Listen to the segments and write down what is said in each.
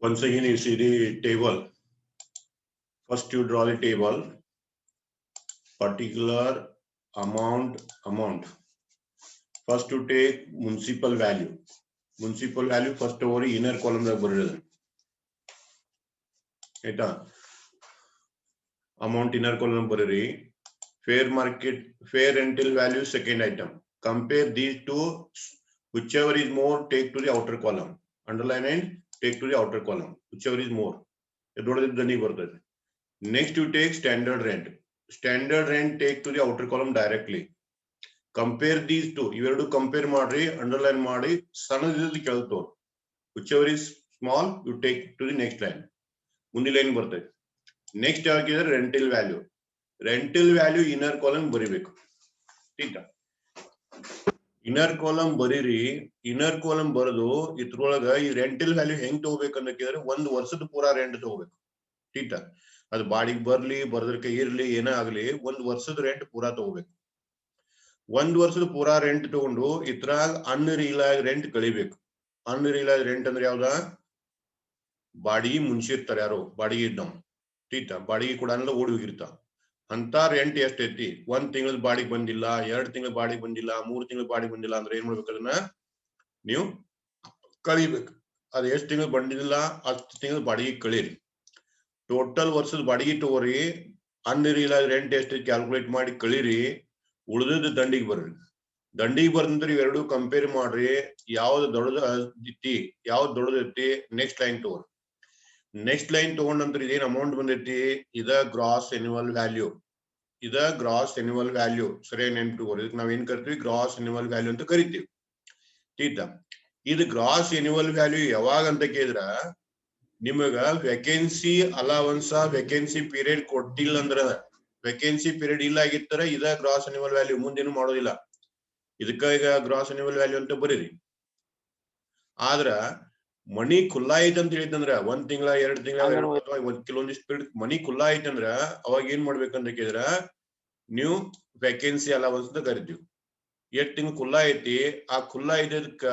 Once again, you see the table. First, you draw the table. Particular amount. First, you take municipal value. Municipal value first over inner column buried. Amount inner column buried. Fair rental value second item. Compare these two. Whichever is more, take to the outer column. Underline and take to the outer column. Whichever is more. Next, you take standard rent. Standard rent take to the outer column directly. Compare these two. You have to compare madri, underline madi, sanadidi kelto. Whichever is small, you take to the next line. Mundi line barte. Next is rental value. Rental value inner column baribeku. Tika. Inner column bariri, inner column baradu, itrolaga rental value heng togobekanu kedre ಒಂದು ವರ್ಷದ ಪೂರಾ rent ತಗೋಬೇಕು. ಠೀಕ ಅದು ಬಾಡಿಗೆ ಬರ್ಲಿ ಬರ್ದರ್ಕೆ ಇರ್ಲಿ ಏನೇ ಆಗ್ಲಿ ಒಂದು ವರ್ಷದ ರೆಂಟ್ ಪೂರಾ ತಗೋಬೇಕು. ಒಂದು ವರ್ಷದ ಪೂರಾ ರೆಂಟ್ ತಗೊಂಡು ಇದ್ರಾಗ ಅನ್ರಿಯಲೈಸ್ ರೆಂಟ್ ಕಳಿಬೇಕು. ಅನ್ರಿಯಲೈಸ್ ರೆಂಟ್ ಅಂದ್ರೆ ಯಾವ್ದ? ಬಾಡಿಗೆ ಮುನ್ಸಿರ್ತಾರೆ ಯಾರು ಬಾಡಿಗೆ ಇದ್ದವ್. ಠೀಕ ಬಾಡಿಗೆ ಕೂಡ ಅಂದ್ರೆ ಓಡಿ ಹೋಗಿರ್ತಾವ ಅಂತ ರೆಂಟ್ ಎಷ್ಟೈತಿ? 1 ತಿಂಗಳ ಬಾಡಿಗೆ ಬಂದಿಲ್ಲ, 2 ತಿಂಗಳ ಬಾಡಿಗೆ ಬಂದಿಲ್ಲ, 3 ತಿಂಗಳ ಬಾಡಿಗೆ ಬಂದಿಲ್ಲ ಅಂದ್ರೆ ಏನ್ ಮಾಡ್ಬೇಕು? ಅದನ್ನ ನೀವು ಕಳಿಬೇಕು. ಅದ್ ಎಷ್ಟು ತಿಂಗಳು ಬಂದಿಲ್ಲ ಅಷ್ಟು ತಿಂಗಳ ಬಾಡಿಗೆ ಕಳೀರಿ. ಟೋಟಲ್ ವರ್ಷದ ಬಾಡಿಗೆ ತಗೋರಿ, ಅನ್ರಿಯಲೈಸ್ ರೆಂಟ್ ಎಷ್ಟು ಕ್ಯಾಲ್ಕುಲೇಟ್ ಮಾಡಿ ಕಳೀರಿ, ಉಳಿದ ದಂಡಿಗೆ ಬರ್ರಿ. ದಂಡಿಗೆ ಬರ್ದಂದ್ರೆ ಇವೆರಡು ಕಂಪೇರ್ ಮಾಡ್ರಿ. ಯಾವ್ದು ದೊಡ್ಡದೈತಿ ಯಾವ್ದು ದೊಡ್ಡದೈತಿ ನೆಕ್ಸ್ಟ್ ಲೈನ್ ತಗೋರಿ. ನೆಕ್ಸ್ಟ್ ಲೈನ್ ತಗೊಂಡಂತ್ರ ಇದೇನ್ ಅಮೌಂಟ್ ಬಂದೈತಿ? ಇದ ಗ್ರಾಸ್ ಎನ್ಯುವಲ್ ವ್ಯಾಲ್ಯೂ. ಇದ ಗ್ರಾಸ್ ಎನ್ಯುವಲ್ ವ್ಯಾಲ್ಯೂ ಸರಿಯಾಗಿ ನೆನ್ಪಿಟ್ಕೋರಿ. ಇದಕ್ಕೆ ನಾವ್ ಏನ್ ಕರಿತೀವಿ? ಗ್ರಾಸ್ ಎನ್ಯುವಲ್ ವ್ಯಾಲ್ಯೂ ಅಂತ ಕರಿತೀವಿ. ಠೀಕ ಇದು ಗ್ರಾಸ್ ಎನ್ಯುವಲ್ ವ್ಯಾಲ್ಯೂ ಯಾವಾಗ ಅಂತ ಕೇಳಿದ್ರ, ನಿಮಗ ವೇಕೆನ್ಸಿ ಅಲವನ್ಸ್ ವೇಕೆನ್ಸಿ ಪೀರಿಯಡ್ ಕೊಟ್ಟಿಲ್ಲ ಅಂದ್ರ, ವೇಕೆನ್ಸಿ ಪೀರಿಯಡ್ ಇಲ್ಲ ಆಗಿತ್ತರ ಇದ ಗ್ರಾಸ್ ಎನ್ಯುವಲ್ ವ್ಯಾಲ್ಯೂ, ಮುಂದೇನು ಮಾಡೋದಿಲ್ಲ. ಇದಕ್ಕ ಈಗ ಗ್ರಾಸ್ ಎನ್ಯುವಲ್ ವ್ಯಾಲ್ಯೂ ಅಂತ ಬರೀರಿ. ಆದ್ರ ಮನಿ ಖುಲ್ಲಾ ಐತಂತ ಹೇಳಿದಂದ್ರ 1 ತಿಂಗಳ 2 ತಿಂಗಳ ಅಥವಾ ಕೆಲವೊಂದಿಷ್ಟು ಪೀರಿಯಡ್ ಮನಿ ಖುಲ್ಲಾ ಐತಂದ್ರ ಅವಾಗ ಏನ್ ಮಾಡ್ಬೇಕಂತ ಕೇಳಿದ್ರ ನೀವು ವೇಕೆನ್ಸಿ ಅಲವನ್ಸ್ ಅಂತ ಕರಿತೀವಿ. 8 ತಿಂಗಳು ಖುಲ್ಲಾ ಐತಿ, ಆ ಖುಲ್ಲಾ ಇದ್ದಕ್ಕ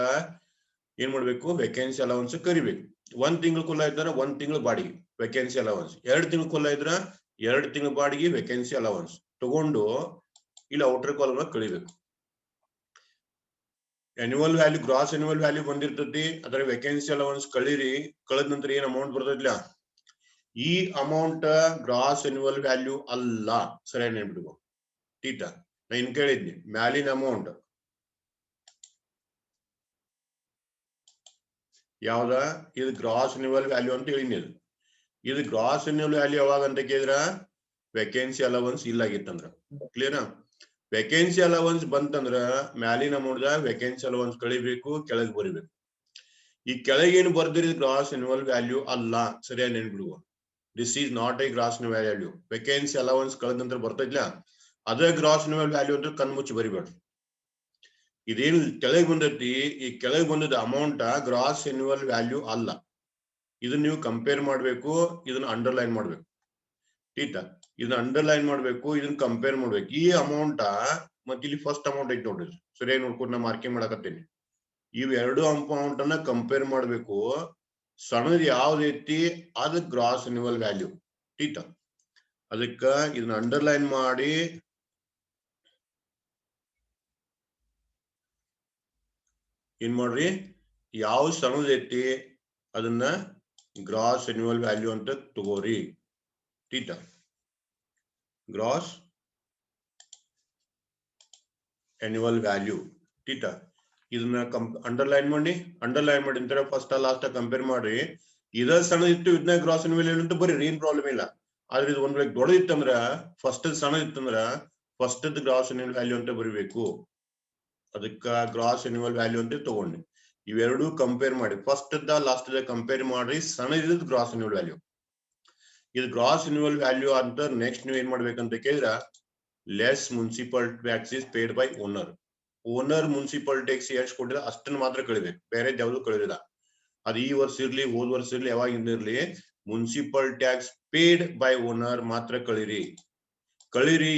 ಏನ್ ಮಾಡ್ಬೇಕು? ವೇಕೆನ್ಸಿ ಅಲವನ್ಸ್ ಕರಿಬೇಕು. 1 ತಿಂಗಳು ಖುಲ್ಲಾ ಇದ್ರ 1 ತಿಂಗಳು ಬಾಡಿಗೆ ವೇಕೆನ್ಸಿ ಅಲವನ್ಸ್, 2 ತಿಂಗಳು ಖುಲ್ಲಾ ಇದ್ರ 2 ತಿಂಗಳು ಬಾಡಿಗೆ ವೇಕೆನ್ಸಿ ಅಲವನ್ಸ್ ತಗೊಂಡು ಇಲ್ಲಿ ಔಟರ್ ಕಾಲಮ್ ಕಳಿಬೇಕು. Annual value gross annual value ಬಂದಿರ್ತತಿ, ಅದರ ವೇಕೆನ್ಸಿ ಅಲವನ್ಸ್ ಕಳೀರಿ. ಕಳೆದ ನಂತರ ಏನ್ ಅಮೌಂಟ್ ಬರ್ತೈತಿಲ್ಲ, ಈ ಅಮೌಂಟ್ ಗ್ರಾಸ್ ಎನ್ಯುವಲ್ ವ್ಯಾಲ್ಯೂ ಅಲ್ಲ. ಸರಿಯಾಗಿ ನೆನ್ಬಿಡ್ಕೊ. ಠೀಕ ನಾ ಇನ್ ಕೇಳಿದ್ನಿ ಮ್ಯಾಲಿನ ಅಮೌಂಟ್ ಯಾವ್ದ? ಇದು ಗ್ರಾಸ್ ಎನ್ಯುವಲ್ ವ್ಯಾಲ್ಯೂ ಅಂತ ಹೇಳಿನಿ. ಇದು ಗ್ರಾಸ್ ಎನ್ಯುವಲ್ ವ್ಯಾಲ್ಯೂ ಯಾವಾಗ ಅಂತ ಕೇಳಿದ್ರ ವೇಕೆನ್ಸಿ ಅಲವನ್ಸ್ ಇಲ್ಲ ಆಗಿತ್ತಂದ್ರ. ಕ್ಲಿಯರ್? ವೇಕೆನ್ಸಿ ಅಲವನ್ಸ್ ಬಂತಂದ್ರ ಮ್ಯಾಲಿನ ಅಮೌಂಟ್ ವೇಕೆನ್ಸಿ ಅಲವನ್ಸ್ ಕಳಿಬೇಕು, ಕೆಳಗೆ ಬರಿಬೇಕು. ಈ ಕೆಳಗೇನು ಬರ್ದಿರಿ ಗ್ರಾಸ್ ಎನ್ಯುವಲ್ ವ್ಯಾಲ್ಯೂ ಅಲ್ಲ. ಸರಿಯಾಗಿ ನೆನ್ಬಿಡುವ. This is not a gross annual value. Vacancy allowance ಕಳೆದ ನಂತರ ಬರ್ತೈತಿಲ್ಲ ಅದೇ ಗ್ರಾಸ್ ಎನ್ಯುವಲ್ ವ್ಯಾಲ್ಯೂ ಅಂತ ಕಣ್ಮುಚ್ಚಿ ಬರಿಬೇಡ್ರಿ. ಇದೇನು ಕೆಳಗೆ ಬಂದೈತಿ, ಈ ಕೆಳಗೆ ಬಂದದ ಅಮೌಂಟ್ ಗ್ರಾಸ್ ಎನ್ಯುವಲ್ ವ್ಯಾಲ್ಯೂ ಅಲ್ಲ. ಇದನ್ನ ನೀವು ಕಂಪೇರ್ ಮಾಡ್ಬೇಕು, ಇದನ್ನ ಅಂಡರ್ಲೈನ್ ಮಾಡ್ಬೇಕು. ಠೀಕ ಇದನ್ನ ಅಂಡರ್ಲೈನ್ ಮಾಡ್ಬೇಕು, ಇದನ್ನ ಕಂಪೇರ್ ಮಾಡ್ಬೇಕು. ಈ ಅಮೌಂಟ್ ಮತ್ತೆ ಇಲ್ಲಿ ಫಸ್ಟ್ ಅಮೌಂಟ್ ಐತಿ ನೋಡ್ರಿ, ಸರಿಯಾಗಿ ನೋಡ್ಕೊಂಡು ನಾ ಮಾರ್ಕಿಂಗ್ ಮಾಡಕತ್ತೀನಿ. ಇವ್ ಎರಡು ಅಮೌಂಟ್ ಅನ್ನ ಕಂಪೇರ್ ಮಾಡ್ಬೇಕು. ಸಣ್ಣದ್ ಯಾವ್ದೈತಿ ಅದು ಗ್ರಾಸ್ ಎನ್ಯುವಲ್ ವ್ಯಾಲ್ಯೂ. ಠೀಕ ಅದಕ್ಕ ಇದನ್ನ ಅಂಡರ್ಲೈನ್ ಮಾಡಿ ಏನ್ ಮಾಡ್ರಿ, ಯಾವ ಸಣ್ಣದೈತಿ ಅದನ್ನ ಗ್ರಾಸ್ ಎನ್ಯುವಲ್ ವ್ಯಾಲ್ಯೂ ಅಂತ ತಗೋರಿ. ಠೀಕ ಗ್ರಾಸ್ ಎನ್ಯುವಲ್ ವ್ಯಾಲ್ಯೂ. ಠೀಕ ಇದನ್ನ ಅಂಡರ್ಲೈನ್ ಮಾಡಿ ಅಂತರ ಫಸ್ಟ್ ಲಾಸ್ಟ್ ಕಂಪೇರ್ ಮಾಡ್ರಿ. ಇದ ಸಣ್ಣದಿತ್ತು ಇದನ್ನ ಗ್ರಾಸ್ ಎನ್ಯುವಲ್ ವ್ಯಾಲ್ಯೂ ಅಂತ ಬರೀರಿ, ಏನ್ ಪ್ರಾಬ್ಲಮ್ ಇಲ್ಲ. ಆದ್ರೆ ಇದು ಒಂದ್ ವೇಳೆ ದೊಡ್ಡದಿತ್ತಂದ್ರ ಫಸ್ಟ್ ಸಣ್ಣದಿತ್ತಂದ್ರ ಫಸ್ಟ್ ಗ್ರಾಸ್ ಎನ್ಯುವಲ್ ವ್ಯಾಲ್ಯೂ ಅಂತ ಬರಿಬೇಕು. ಅದಕ್ಕ ಗ್ರಾಸ್ ಎನ್ಯುವಲ್ ವ್ಯಾಲ್ಯೂ ಅಂತ ತಗೊಂಡಿ ಇವೆರಡು ಕಂಪೇರ್ ಮಾಡಿ, ಫಸ್ಟ್ ಲಾಸ್ಟ್ ಕಂಪೇರ್ ಮಾಡ್ರಿ. ಸಣ್ಣದಿದ್ ಗ್ರಾಸ್ ಎನ್ಯುವಲ್ ವ್ಯಾಲ್ಯೂ. ಇದು ಗ್ರಾಸ್ ಎನ್ಯುವಲ್ ವ್ಯಾಲ್ಯೂ ಅಂತ ನೆಕ್ಸ್ಟ್ ನೀವು ಏನ್ ಮಾಡ್ಬೇಕಂತ ಕೇಳಿದ್ರ less municipal tax is paid by owner. Owner municipal tax ಎಷ್ಟು ಕೊಟ್ಟಿಲ್ಲ ಅಷ್ಟನ್ನ ಮಾತ್ರ ಕಳಿಬೇಕು, ಬೇರೆ ಯಾವ್ದು ಕಳಿಲ್ಲ. ಅದು ಈ ವರ್ಷ ಇರ್ಲಿ ಹೋದ್ ವರ್ಷ ಇರ್ಲಿ ಯಾವಾಗಿಂದ ಇರ್ಲಿ municipal tax paid by owner ಮಾತ್ರ ಕಳೀರಿ.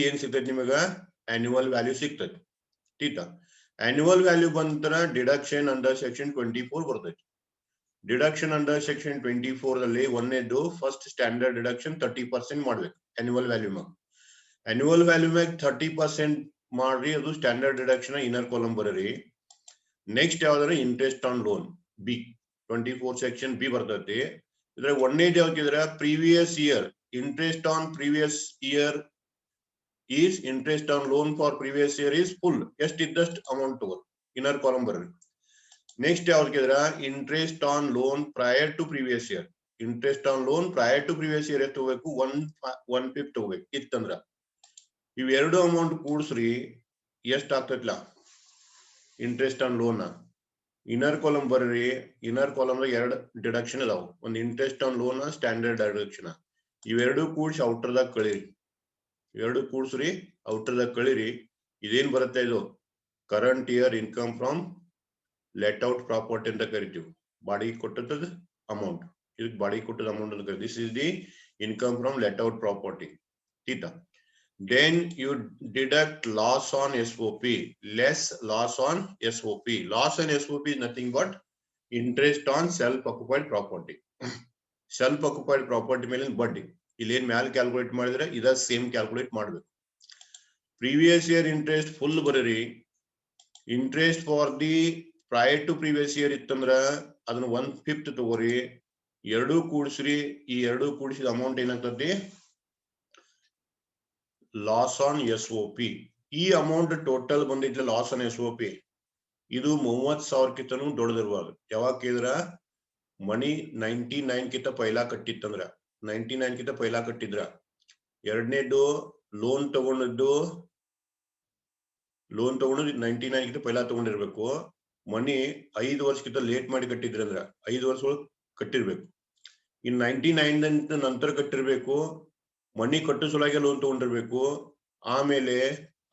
ಏನ್ ಸಿಗ್ತೈತಿ ನಿಮಗ? ಆನ್ಯುವಲ್ ವ್ಯಾಲ್ಯೂ ಸಿಗ್ತೈತಿ. ಠೀಕ ಆನ್ಯುವಲ್ ವ್ಯಾಲ್ಯೂ ಬಂತರ ಡಿಡಕ್ಷನ್ ಅಂಡರ್ ಸೆಕ್ಷನ್ 24 ಬರ್ತೈತಿ. ಡಿಡಕ್ಷನ್ ಅಂಡರ್ ಸೆಕ್ಷನ್ 24 ದಲ್ಲಿ ಒಂದೇದು ಫಸ್ಟ್ ಸ್ಟ್ಯಾಂಡರ್ಡ್ ಡಿಡಕ್ಷನ್ 30% ಮಾಡ್ಬೇಕು ಆನ್ಯುವಲ್ ವ್ಯಾಲ್ಯೂ ಮ್ಯಾಗ. ಆನ್ಯುವಲ್ ವ್ಯಾಲ್ಯೂ ಮ್ಯಾಗ 30% ಮಾಡ್ರಿ, ಅದು ಸ್ಟ್ಯಾಂಡರ್ಡ್ ಡಿಡಕ್ಷನ್ ಇನ್ನರ್ ಕಾಲಮ್ ಬರ್ರಿ. ನೆಕ್ಸ್ಟ್ ಯಾವ್ದಾದ್ರೆ interest on loan B 24 section B ಬರ್ತೈತಿ. ಇದ್ರಾಗ ಒಂದೇದು ಯಾವ್ದಿದ್ರೆ previous year interest on previous year is interest on loan for previous year is full. ಎಷ್ಟಿದ್ದಷ್ಟು ಅಮೌಂಟ್ ತಗೋ ಇನ್ನರ್ ಕಾಲಮ್ ಬರ್ರಿ. ನೆಕ್ಸ್ಟ್ ಯಾವ್ದಿದ್ರ interest on loan prior to previous year. Interest on loan prior to previous year ಎಷ್ಟು ತಗೋಬೇಕು? 1/5 ತಗೋಬೇಕು. ಇತ್ತಂದ್ರ ಇವೆರಡು amount ಕೂಡ್ಸ್ರಿ ಎಷ್ಟ್ ಆಗ್ತೈತ್ಲಾ interest on loan. Inner column ಬರ್ರಿ. ಇನ್ನರ್ ಕಾಲಮ್ ಎರಡು ಡಿಡಕ್ಷನ್ ಇದಾವ, ಒಂದು interest on loan standard deduction. ಇವೆರಡು ಕೂಡ್ಸಿ ಔಟರ್ದಾಗ ಕಳೀರಿ. ಎರಡು ಕೂಡ್ಸ್ರಿ ಔಟರ್ದಾಗ ಕಳೀರಿ. ಇದೇನ್ ಬರುತ್ತೆ? ಇದು current year income from let out property ಅಂತ ಕರಿತೀವಿ. ಬಾಡಿಗೆ ಕೊಟ್ಟದ ಅಮೌಂಟ್, ಇದಕ್ಕೆ ಬಾಡಿಗೆ ಕೊಟ್ಟದ ಅಮೌಂಟ್ ಅಂತ ಕರಿತೀವಿ. This is the income from let out property. Theta. Then you deduct loss on SOP, less loss on SOP. Loss on SOP is nothing but interest on self-occupied property. Self-occupied property ಮೇಲೆ ಬಡ್ಡಿ. ಇಲ್ಲೇನ್ ಮ್ಯಾಲ್ calculate ಮಾಡಿದ್ರೆ ಇದ same calculate ಮಾಡ್ಬೇಕು. Previous year interest full ಬರೀರಿ. Interest for the prior to previous year ಇತ್ತಂದ್ರ ಅದನ್ನ 1/5 ತಗೋರಿ. ಎರಡೂ ಕೂಡಿಸ್ರಿ. ಈ ಎರಡೂ ಕೂಡಿಸಿದ ಅಮೌಂಟ್ ಏನಾಗ್ತದೆ? Loss on SOP. ಈ ಅಮೌಂಟ್ ಟೋಟಲ್ ಬಂದಿದ್ದ ಲಾಸ್ ಆನ್ SOP ಇದು 30,000ಕ್ಕಿಂತನೂ ದೊಡ್ಡದಿರುವಾಗ. ಯಾವಾಗ ಕೇಳಿದ್ರ ಮನಿ 99 ಕಿಂತ ಪೈಲಾ ಕಟ್ಟಿತ್ತಂದ್ರ 99 ಕಿಂತ ಪೈಲಾ ಕಟ್ಟಿದ್ರ. ಎರಡನೇದು ಲೋನ್ ತಗೊಂಡದ್ದು 99 ಕಿಂತ ಪೈಲಾ ತಗೊಂಡಿರ್ಬೇಕು. ಮನಿ 5 ವರ್ಷಕ್ಕಿಂತ ಲೇಟ್ ಮಾಡಿ ಕಟ್ಟಿದ್ರಿ ಅಂದ್ರ 5 ವರ್ಷ ಒಳಗೆ ಕಟ್ಟಿರ್ಬೇಕು. ಇನ್ 99 ನಂತರ ಕಟ್ಟಿರ್ಬೇಕು. ಮನಿ ಕಟ್ಟು ಸಲುವಾಗಿ ಲೋನ್ ತಗೊಂಡಿರ್ಬೇಕು. ಆಮೇಲೆ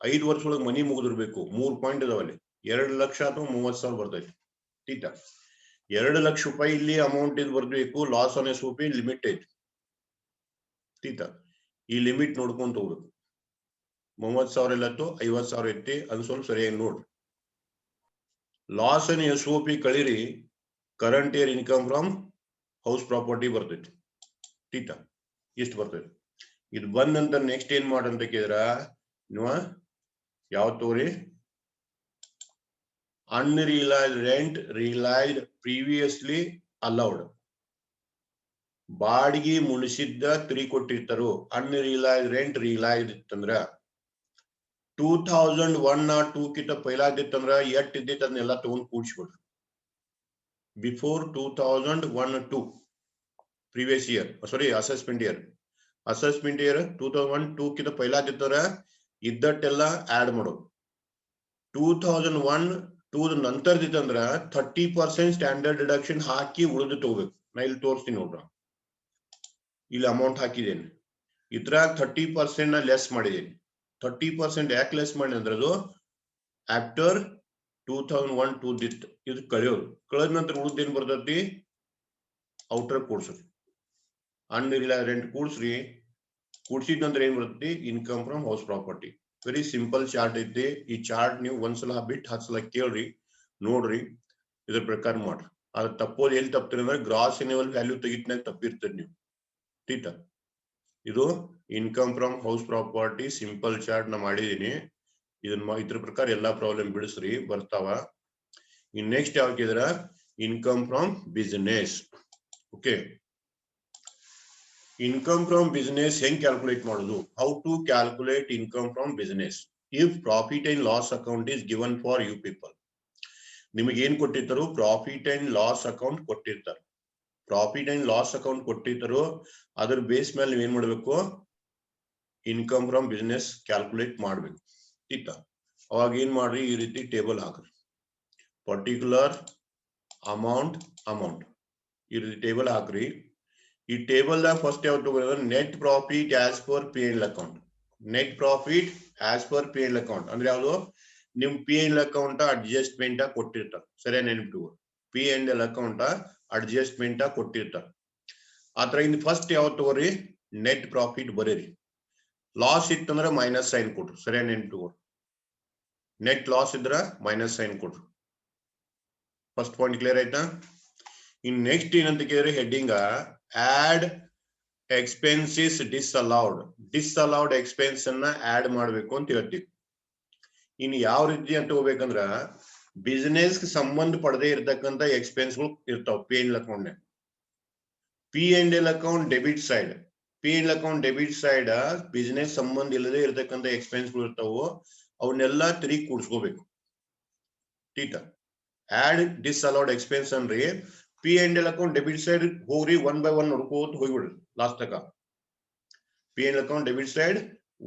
5 ವರ್ಷ ಒಳಗೆ ಮನಿ ಮುಗಿದಿರ್ಬೇಕು. 3 ಪಾಯಿಂಟ್ ಇದಾವಲ್ಲಿ. 2 ಲಕ್ಷ ಅಥವಾ 30,000 ಬರ್ತೈತಿ. ಟೀಟಾ 2 ಲಕ್ಷ ರೂಪಾಯಿ ಇಲ್ಲಿ ಅಮೌಂಟ್ ಇದು ಬರ್ಬೇಕು. ಲಾಸ್ ಆನ್ SOP ಲಿಮಿಟ್ ಐತಿ. ಟೀಟಾ ಈ ಲಿಮಿಟ್ ನೋಡ್ಕೊಂತ ಹೋಗ್ಬೇಕು. 30,000 ಇಲ್ಲತ್ತು 50,000 ಐತಿ. ಅದು ಸ್ವಲ್ಪ ಸರಿಯಾಗಿ ನೋಡ್ರಿ. ಲಾಸ್ ಆನ್ SOP ಕಳೀರಿ. Current year income from house property ಬರ್ತೈತಿ. ಟೀಟಾ ಇಷ್ಟು ಬರ್ತೈತಿ. ಇದು ಬಂದ ನಂತರ ನೆಕ್ಸ್ಟ್ ಏನ್ ಮಾಡಂತ ಕೇಳಿದ್ರ ನೀವು ಯಾವ ತೋರಿ unrealised rent realised previously allowed. ಬಾಡಿಗೆ ಮುಣಿಸಿದ್ದ 3 ಕೊಟ್ಟಿರ್ತಾರೋ ಅನ್ರಿಯಲೈಸ್ಡ್ ರೆಂಟ್ ರಿಯಲೈಸ್ಡ್ ಇತ್ತಂದ್ರ 2001 or 2 ಕಿಂತ ಪೈಲಾದಿತ್ತಂದ್ರ ಎಟ್ ಇದ್ದಿತ್ತು ಅದನ್ನೆಲ್ಲ ತಗೊಂಡ್ ಕೂಡ್ಸ್ಬಿಡ್ರಿ. ಬಿಫೋರ್ 2001-2 ಪ್ರೀವಿಯಸ್ ಇಯರ್ ಸಾರಿ ಅಸೆಸ್ಮೆಂಟ್ ಇಯರ್. ಅಸೆಸ್ಮೆಂಟ್ ಇಯರ್ 2001-2 ಕಿಂತ ಪೈಲಾದಿತ್ತಂದ್ರ ಇದ್ದಟ್ಟೆಲ್ಲ ಆಡ್ ಮಾಡೋದು. 2001-2 ನಂತರದಿತ್ತಂದ್ರ 30% ಸ್ಟ್ಯಾಂಡರ್ಡ್ ಡಿಡಕ್ಷನ್ ಹಾಕಿ ಉಳಿದು ತಗೋಬೇಕು. ನಾ ಇಲ್ಲಿ ತೋರಿಸ್ತೀನಿ ನೋಡ್ರ. ಇಲ್ಲಿ ಅಮೌಂಟ್ ಹಾಕಿದ್ದೇನೆ. ಇದ್ರಾಗ 30% ನ ಲೆಸ್ ಮಾಡಿದ್ದೇನೆ. 30% ಯಾಕೆ ಲೆಸ್ ಮಾಡಿ ಅಂದ್ರೆ ಅದು ಆಫ್ಟರ್ 2001-2 ದಿತ್ತು. ಇದು ಕಳೆಯೋದು. ಕಳೆದ ನಂತರ ಉಳಿದೇನ್ ಬರ್ತೈತಿ? ಔಟರ್ ಕೂಡ್ಸ್ರಿ. ಅನ್ರಿಯಲೈಸ್ಡ್ ರೆಂಟ್ ಕೂಡ್ಸ್ರಿ. ಕೂಡ್ಸಿದ ನಂತರ ಏನ್ ಬರ್ತೈತಿ? Income from house property. Very simple chart ಐತಿ. ಈ ಚಾರ್ಟ್ ನೀವು ಒಂದ್ಸಲ ಬಿಟ್ಟು 10 ಸಲ ಕೇಳ್ರಿ, ನೋಡ್ರಿ, ಇದ್ರ ಪ್ರಕಾರ ಮಾಡ್ರಿ. ಅದ್ ತಪ್ಪೋದು ಎಲ್ಲಿ ತಪ್ತೀರಿ ಅಂದ್ರೆ ಗ್ರಾಸ್ ಎನ್ಯುವಲ್ ವ್ಯಾಲ್ಯೂ ತೆಗಿತ್ನಾಗ ತಪ್ಪಿರ್ತೀರಿ ನೀವು. ಟೀಟಾ ಇದು income from house property simple chart ನಾ ಮಾಡಿದೀನಿ. ಇದ್ರ ಪ್ರಕಾರ ಎಲ್ಲಾ ಪ್ರಾಬ್ಲಮ್ ಬಿಡಿಸ್ರಿ, ಬರ್ತಾವ. ಇನ್ ನೆಕ್ಸ್ಟ್ ಯಾವ್ದಿದ್ರ income from business. Okay, income from business ಹೆಂಗ್ ಕ್ಯಾಲ್ಕುಲೇಟ್ ಮಾಡೋದು? How to calculate income from business if profit and loss account is given for you people. ನಿಮಗೆ ಏನ್ ಕೊಟ್ಟಿರ್ತಾರೋ ಪ್ರಾಫಿಟ್ ಅಂಡ್ ಲಾಸ್ ಅಕೌಂಟ್ ಕೊಟ್ಟಿರ್ತಾರೆ. ಪ್ರಾಫಿಟ್ ಅಂಡ್ ಲಾಸ್ ಅಕೌಂಟ್ ಕೊಟ್ಟಿರ್ತಾರೋ ಅದ್ರ base ಮೇಲೆ ನೀವ್ ಏನ್ ಮಾಡ್ಬೇಕು? ಇನ್ಕಮ್ ಫ್ರಮ್ ಬಿಸಿನೆಸ್ ಕ್ಯಾಲ್ಕುಲೇಟ್ ಮಾಡ್ಬೇಕು. ಇತ್ತ ಅವಾಗ ಏನ್ ಮಾಡ್ರಿ? ಈ ರೀತಿ ಟೇಬಲ್ ಹಾಕ್ರಿ. ಪರ್ಟಿಕ್ಯುಲರ್ ಅಮೌಂಟ್ ಈ ರೀತಿ ಟೇಬಲ್ ಹಾಕ್ರಿ. ಈ ಟೇಬಲ್ ದಾಗ ಫಸ್ಟ್ ಯಾವ್ದು ತಗೋದ್ರೆ net profit as per P L account. Net profit as per P L account ಅಂದ್ರೆ ಯಾವ್ದು? ನಿಮ್ ಪಿ ಎಲ್ ಅಕೌಂಟ್ ಅಡ್ಜಸ್ಟ್ಮೆಂಟ್ ಕೊಟ್ಟಿರ್ತಾರೆ. ಸರಿಯಾ ನೆನಪಿಟ್ಟು. P and L account adjustment ಕೊಟ್ಟಿರ್ತಾರೆ. ಆತರ ಇನ್ ಫಸ್ಟ್ ಯಾವ್ದು ತಗೋರಿ? ನೆಟ್ ಪ್ರಾಫಿಟ್ ಬರೀರಿ. ಲಾಸ್ ಇತ್ತಂದ್ರೆ ಮೈನಸ್ ಸೈನ್ ಕೊಡ್ರಿ. ಸರಿಯಾ ನೆನಪಿಟ್ಟು. ನೆಟ್ ಲಾಸ್ ಇದ್ರ ಮೈನಸ್ ಸೈನ್ ಕೊಡ್ರಿ. ಫಸ್ಟ್ ಪಾಯಿಂಟ್ ಕ್ಲಿಯರ್ ಆಯ್ತಾ? ಇನ್ ನೆಕ್ಸ್ಟ್ ಏನಂತ ಕೇಳಿದ್ರೆ heading add expenses disallowed expense ಅನ್ನ ಆಡ್ ಮಾಡ್ಬೇಕು ಅಂತ ಹೇಳ್ತೀವಿ. ಇನ್ ಯಾವ ರೀತಿ ಅಂತ ಹೋಗ್ಬೇಕಂದ್ರ ಬಿಸಿನೆಸ್ ಸಂಬಂಧ ಪಡದೆ ಇರತಕ್ಕಂತ ಎಕ್ಸ್ಪೆನ್ಸ್ಗಳು ಇರ್ತಾವ P&L account. P&L account debit side, P&L account debit side business ಸಂಬಂಧ ಇಲ್ಲದೆ ಇರತಕ್ಕಂತ ಎಕ್ಸ್ಪೆನ್ಸ್ಗಳು ಇರ್ತಾವು, ಅವನ್ನೆಲ್ಲ ತಿರುಗಿ ಕೂಡ್ಸ್ಕೋಬೇಕು. ಟೀಟಾ ಆಡ್ ಡಿಸ್ಅಲೌಡ್ ಎಕ್ಸ್ಪೆನ್ಸ್ ಅಂದ್ರೆ P&L ಅಕೌಂಟ್ ಡೆಬಿಟ್ ಸೈಡ್ ಹೋಗ್ರಿ 1 by 1 ನೋಡ್ಕೋತ ಹೋಗ್ಬಿಡ್ರಿ ಲಾಸ್ಟ್ ತನಕ. P&L account debit side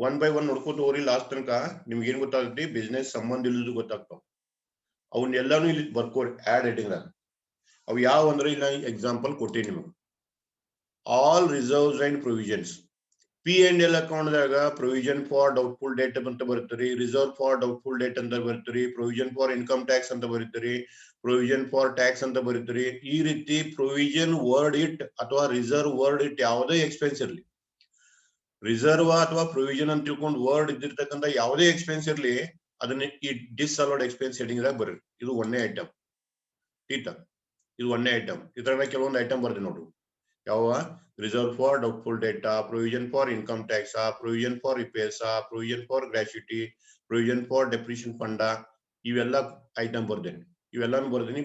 1 by 1 ನೋಡ್ಕೋತ ಹೋಗ್ರಿ ಲಾಸ್ಟ್ ತನಕ. ನಿಮ್ಗೆ ಏನ್ ಗೊತ್ತಾಗುತ್ತೆ? ಬಿಸ್ನೆಸ್ ಸಂಬಂಧ ಇಲ್ಲದು ಗೊತ್ತಾಗ್ತಾವ. ಅವನ್ನೆಲ್ಲಾನು ಇಲ್ಲಿ ಬರ್ಕೋರಿ ಆಡ್ ಹೆಡಿಂಗ್. ಅವು ಯಾವ ಅಂದ್ರೆ ಇಲ್ಲ ಎಕ್ಸಾಂಪಲ್ ಕೊಟ್ಟಿನಿ ನಿಮಗೆ. All reserves and provisions. P&L account ದಾಗ ಪ್ರೊವಿಷನ್ ಫಾರ್ ಡೌಟ್ಫುಲ್ ಡೆಟ್ ಅಂತ ಬರುತ್ತೀರಿ, ರಿಸರ್ವ್ ಫಾರ್ ಡೌಟ್ಫುಲ್ ಡೆಟ್ ಅಂತ ಬರುತ್ತೀರಿ, ಪ್ರೊವಿಷನ್ ಫಾರ್ ಇನ್ಕಮ್ ಟ್ಯಾಕ್ಸ್ ಅಂತ ಬರುತ್ತೀರಿ, ಪ್ರೊವಿಷನ್ ಫಾರ್ ಟ್ಯಾಕ್ಸ್ ಅಂತ ಬರುತ್ತೀರಿ. ಈ ರೀತಿ ಪ್ರೊವಿಷನ್ ವರ್ಡ್ ಇಟ್ ಅಥವಾ ರಿಸರ್ವ್ ವರ್ಡ್ ಇಟ್ ಯಾವುದೇ ಎಕ್ಸ್ಪೆನ್ಸ್ ಇರಲಿ, ರಿಸರ್ವ್ ಅಥವಾ ಪ್ರೊವಿಷನ್ ಅಂತ ತಿಳ್ಕೊಂಡು ವರ್ಡ್ ಇದ್ದಿರ್ತಕ್ಕಂಥ ಯಾವುದೇ ಎಕ್ಸ್ಪೆನ್ಸ್ ಇರಲಿ, ಅದನ್ನ ಈ ಡಿಸ್ಅಲೌಡ್ ಎಕ್ಸ್ಪೆನ್ಸ್ ಹೆಡಿಂಗ್ ದಾಗ ಬರ್ರಿ. ಇದು ಒಂದೇ ಐಟಮ್. ಟೀಟಾ ಇದು ಒಂದೇ ಐಟಮ್. ಇದ್ರಾಗ ಕೆಲವೊಂದು ಐಟಮ್ ಬರ್ತೀನಿ ನೋಡ್ರಿ. ಯಾವ? Reserve for doubtful data, provision for income tax, provision for repairs, provision for gratuity, provision for depreciation fund, ಇವೆಲ್ಲ ಐಟಮ್ ಬರ್ದೇನೆ. ಇವೆಲ್ಲಾನು ಬರ್ದೀನಿ.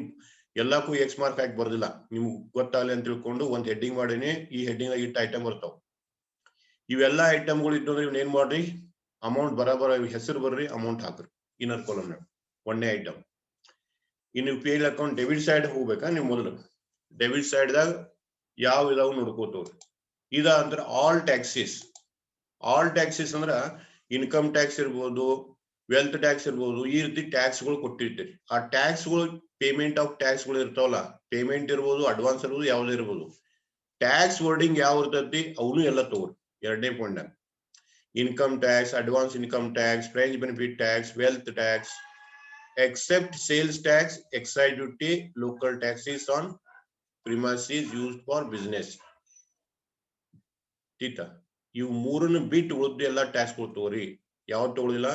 ಎಲ್ಲಕ್ಕೂ ಎಕ್ಸ್ ಮಾರ್ಕ್ ಹಾಕಿ ಬರ್ದಿಲ್ಲ, ನಿಮ್ಗೆ ಗೊತ್ತಾಗಲಿ ಅಂತ ತಿಳ್ಕೊಂಡು ಒಂದ್ ಹೆಡ್ಡಿಂಗ್ ಮಾಡೀನಿ. ಈ ಹೆಡ್ಡಿಂಗ್ ಆಗಿ ಇಟ್ಟು ಐಟಮ್ ಬರ್ತಾವ. ಇವೆಲ್ಲ ಐಟಮ್ಗಳು ಇಟ್ಟು ಅಂದ್ರೆ ಇವ್ನ ಏನ್ ಮಾಡ್ರಿ, ಅಮೌಂಟ್ ಬರಾಬರ ಹೆಸರು ಬರ್ರಿ, ಅಮೌಂಟ್ ಹಾಕ್ರಿ ಇನ್ನರ್ ಕಾಲಮ್ ನಾಗ ಒಂದೇ ಐಟಮ್. ಇನ್ನು P&L ಅಕೌಂಟ್ ಡೆಬಿಟ್ ಸೈಡ್ ಹೋಗ್ಬೇಕಾ ನೀವು ಮೊದಲು ಡೆಬಿಟ್ ಸೈಡ್ ದಾಗ ಯಾವ ಇದಾವ ನೋಡ್ಕೋತವ್ರಿ. ಇದ ಅಂದ್ರೆ ಆಲ್ ಟ್ಯಾಕ್ಸಿಸ್. ಆಲ್ ಟ್ಯಾಕ್ಸಿಸ್ ಅಂದ್ರ ಇನ್ಕಮ್ ಟ್ಯಾಕ್ಸ್ ಇರ್ಬೋದು, ವೆಲ್ತ್ ಟ್ಯಾಕ್ಸ್ ಇರ್ಬೋದು, ಈ ರೀತಿ ಟ್ಯಾಕ್ಸ್ ಗಳು ಕೊಟ್ಟಿರ್ತೀರಿ. ಆ ಟ್ಯಾಕ್ಸ್ ಗಳು ಪೇಮೆಂಟ್ ಆಫ್ ಟ್ಯಾಕ್ಸ್ ಗಳು ಇರ್ತಾವಲ್ಲ, ಪೇಮೆಂಟ್ ಇರ್ಬೋದು, ಅಡ್ವಾನ್ಸ್ ಇರ್ಬೋದು, ಯಾವ್ದು ಇರ್ಬೋದು. ಟ್ಯಾಕ್ಸ್ ವರ್ಡಿಂಗ್ ಯಾವ ಇರ್ತೈತಿ ಅವನು ಎಲ್ಲ ತಗೋರಿ. ಎರಡನೇ point income tax, advance income tax, French benefit tax, wealth tax, except sales tax, excise duty, local taxes on premises used for business. ಟೀಟಾ ಇವು ಮೂರನ್ನು ಬಿಟ್ಟು ಉಳಿದ ಎಲ್ಲ ಟ್ಯಾಕ್ಸ್ ತಗೋರಿ. ಯಾವ್ದು ತಗೊಳ್ಳೋದಿಲ್ಲ?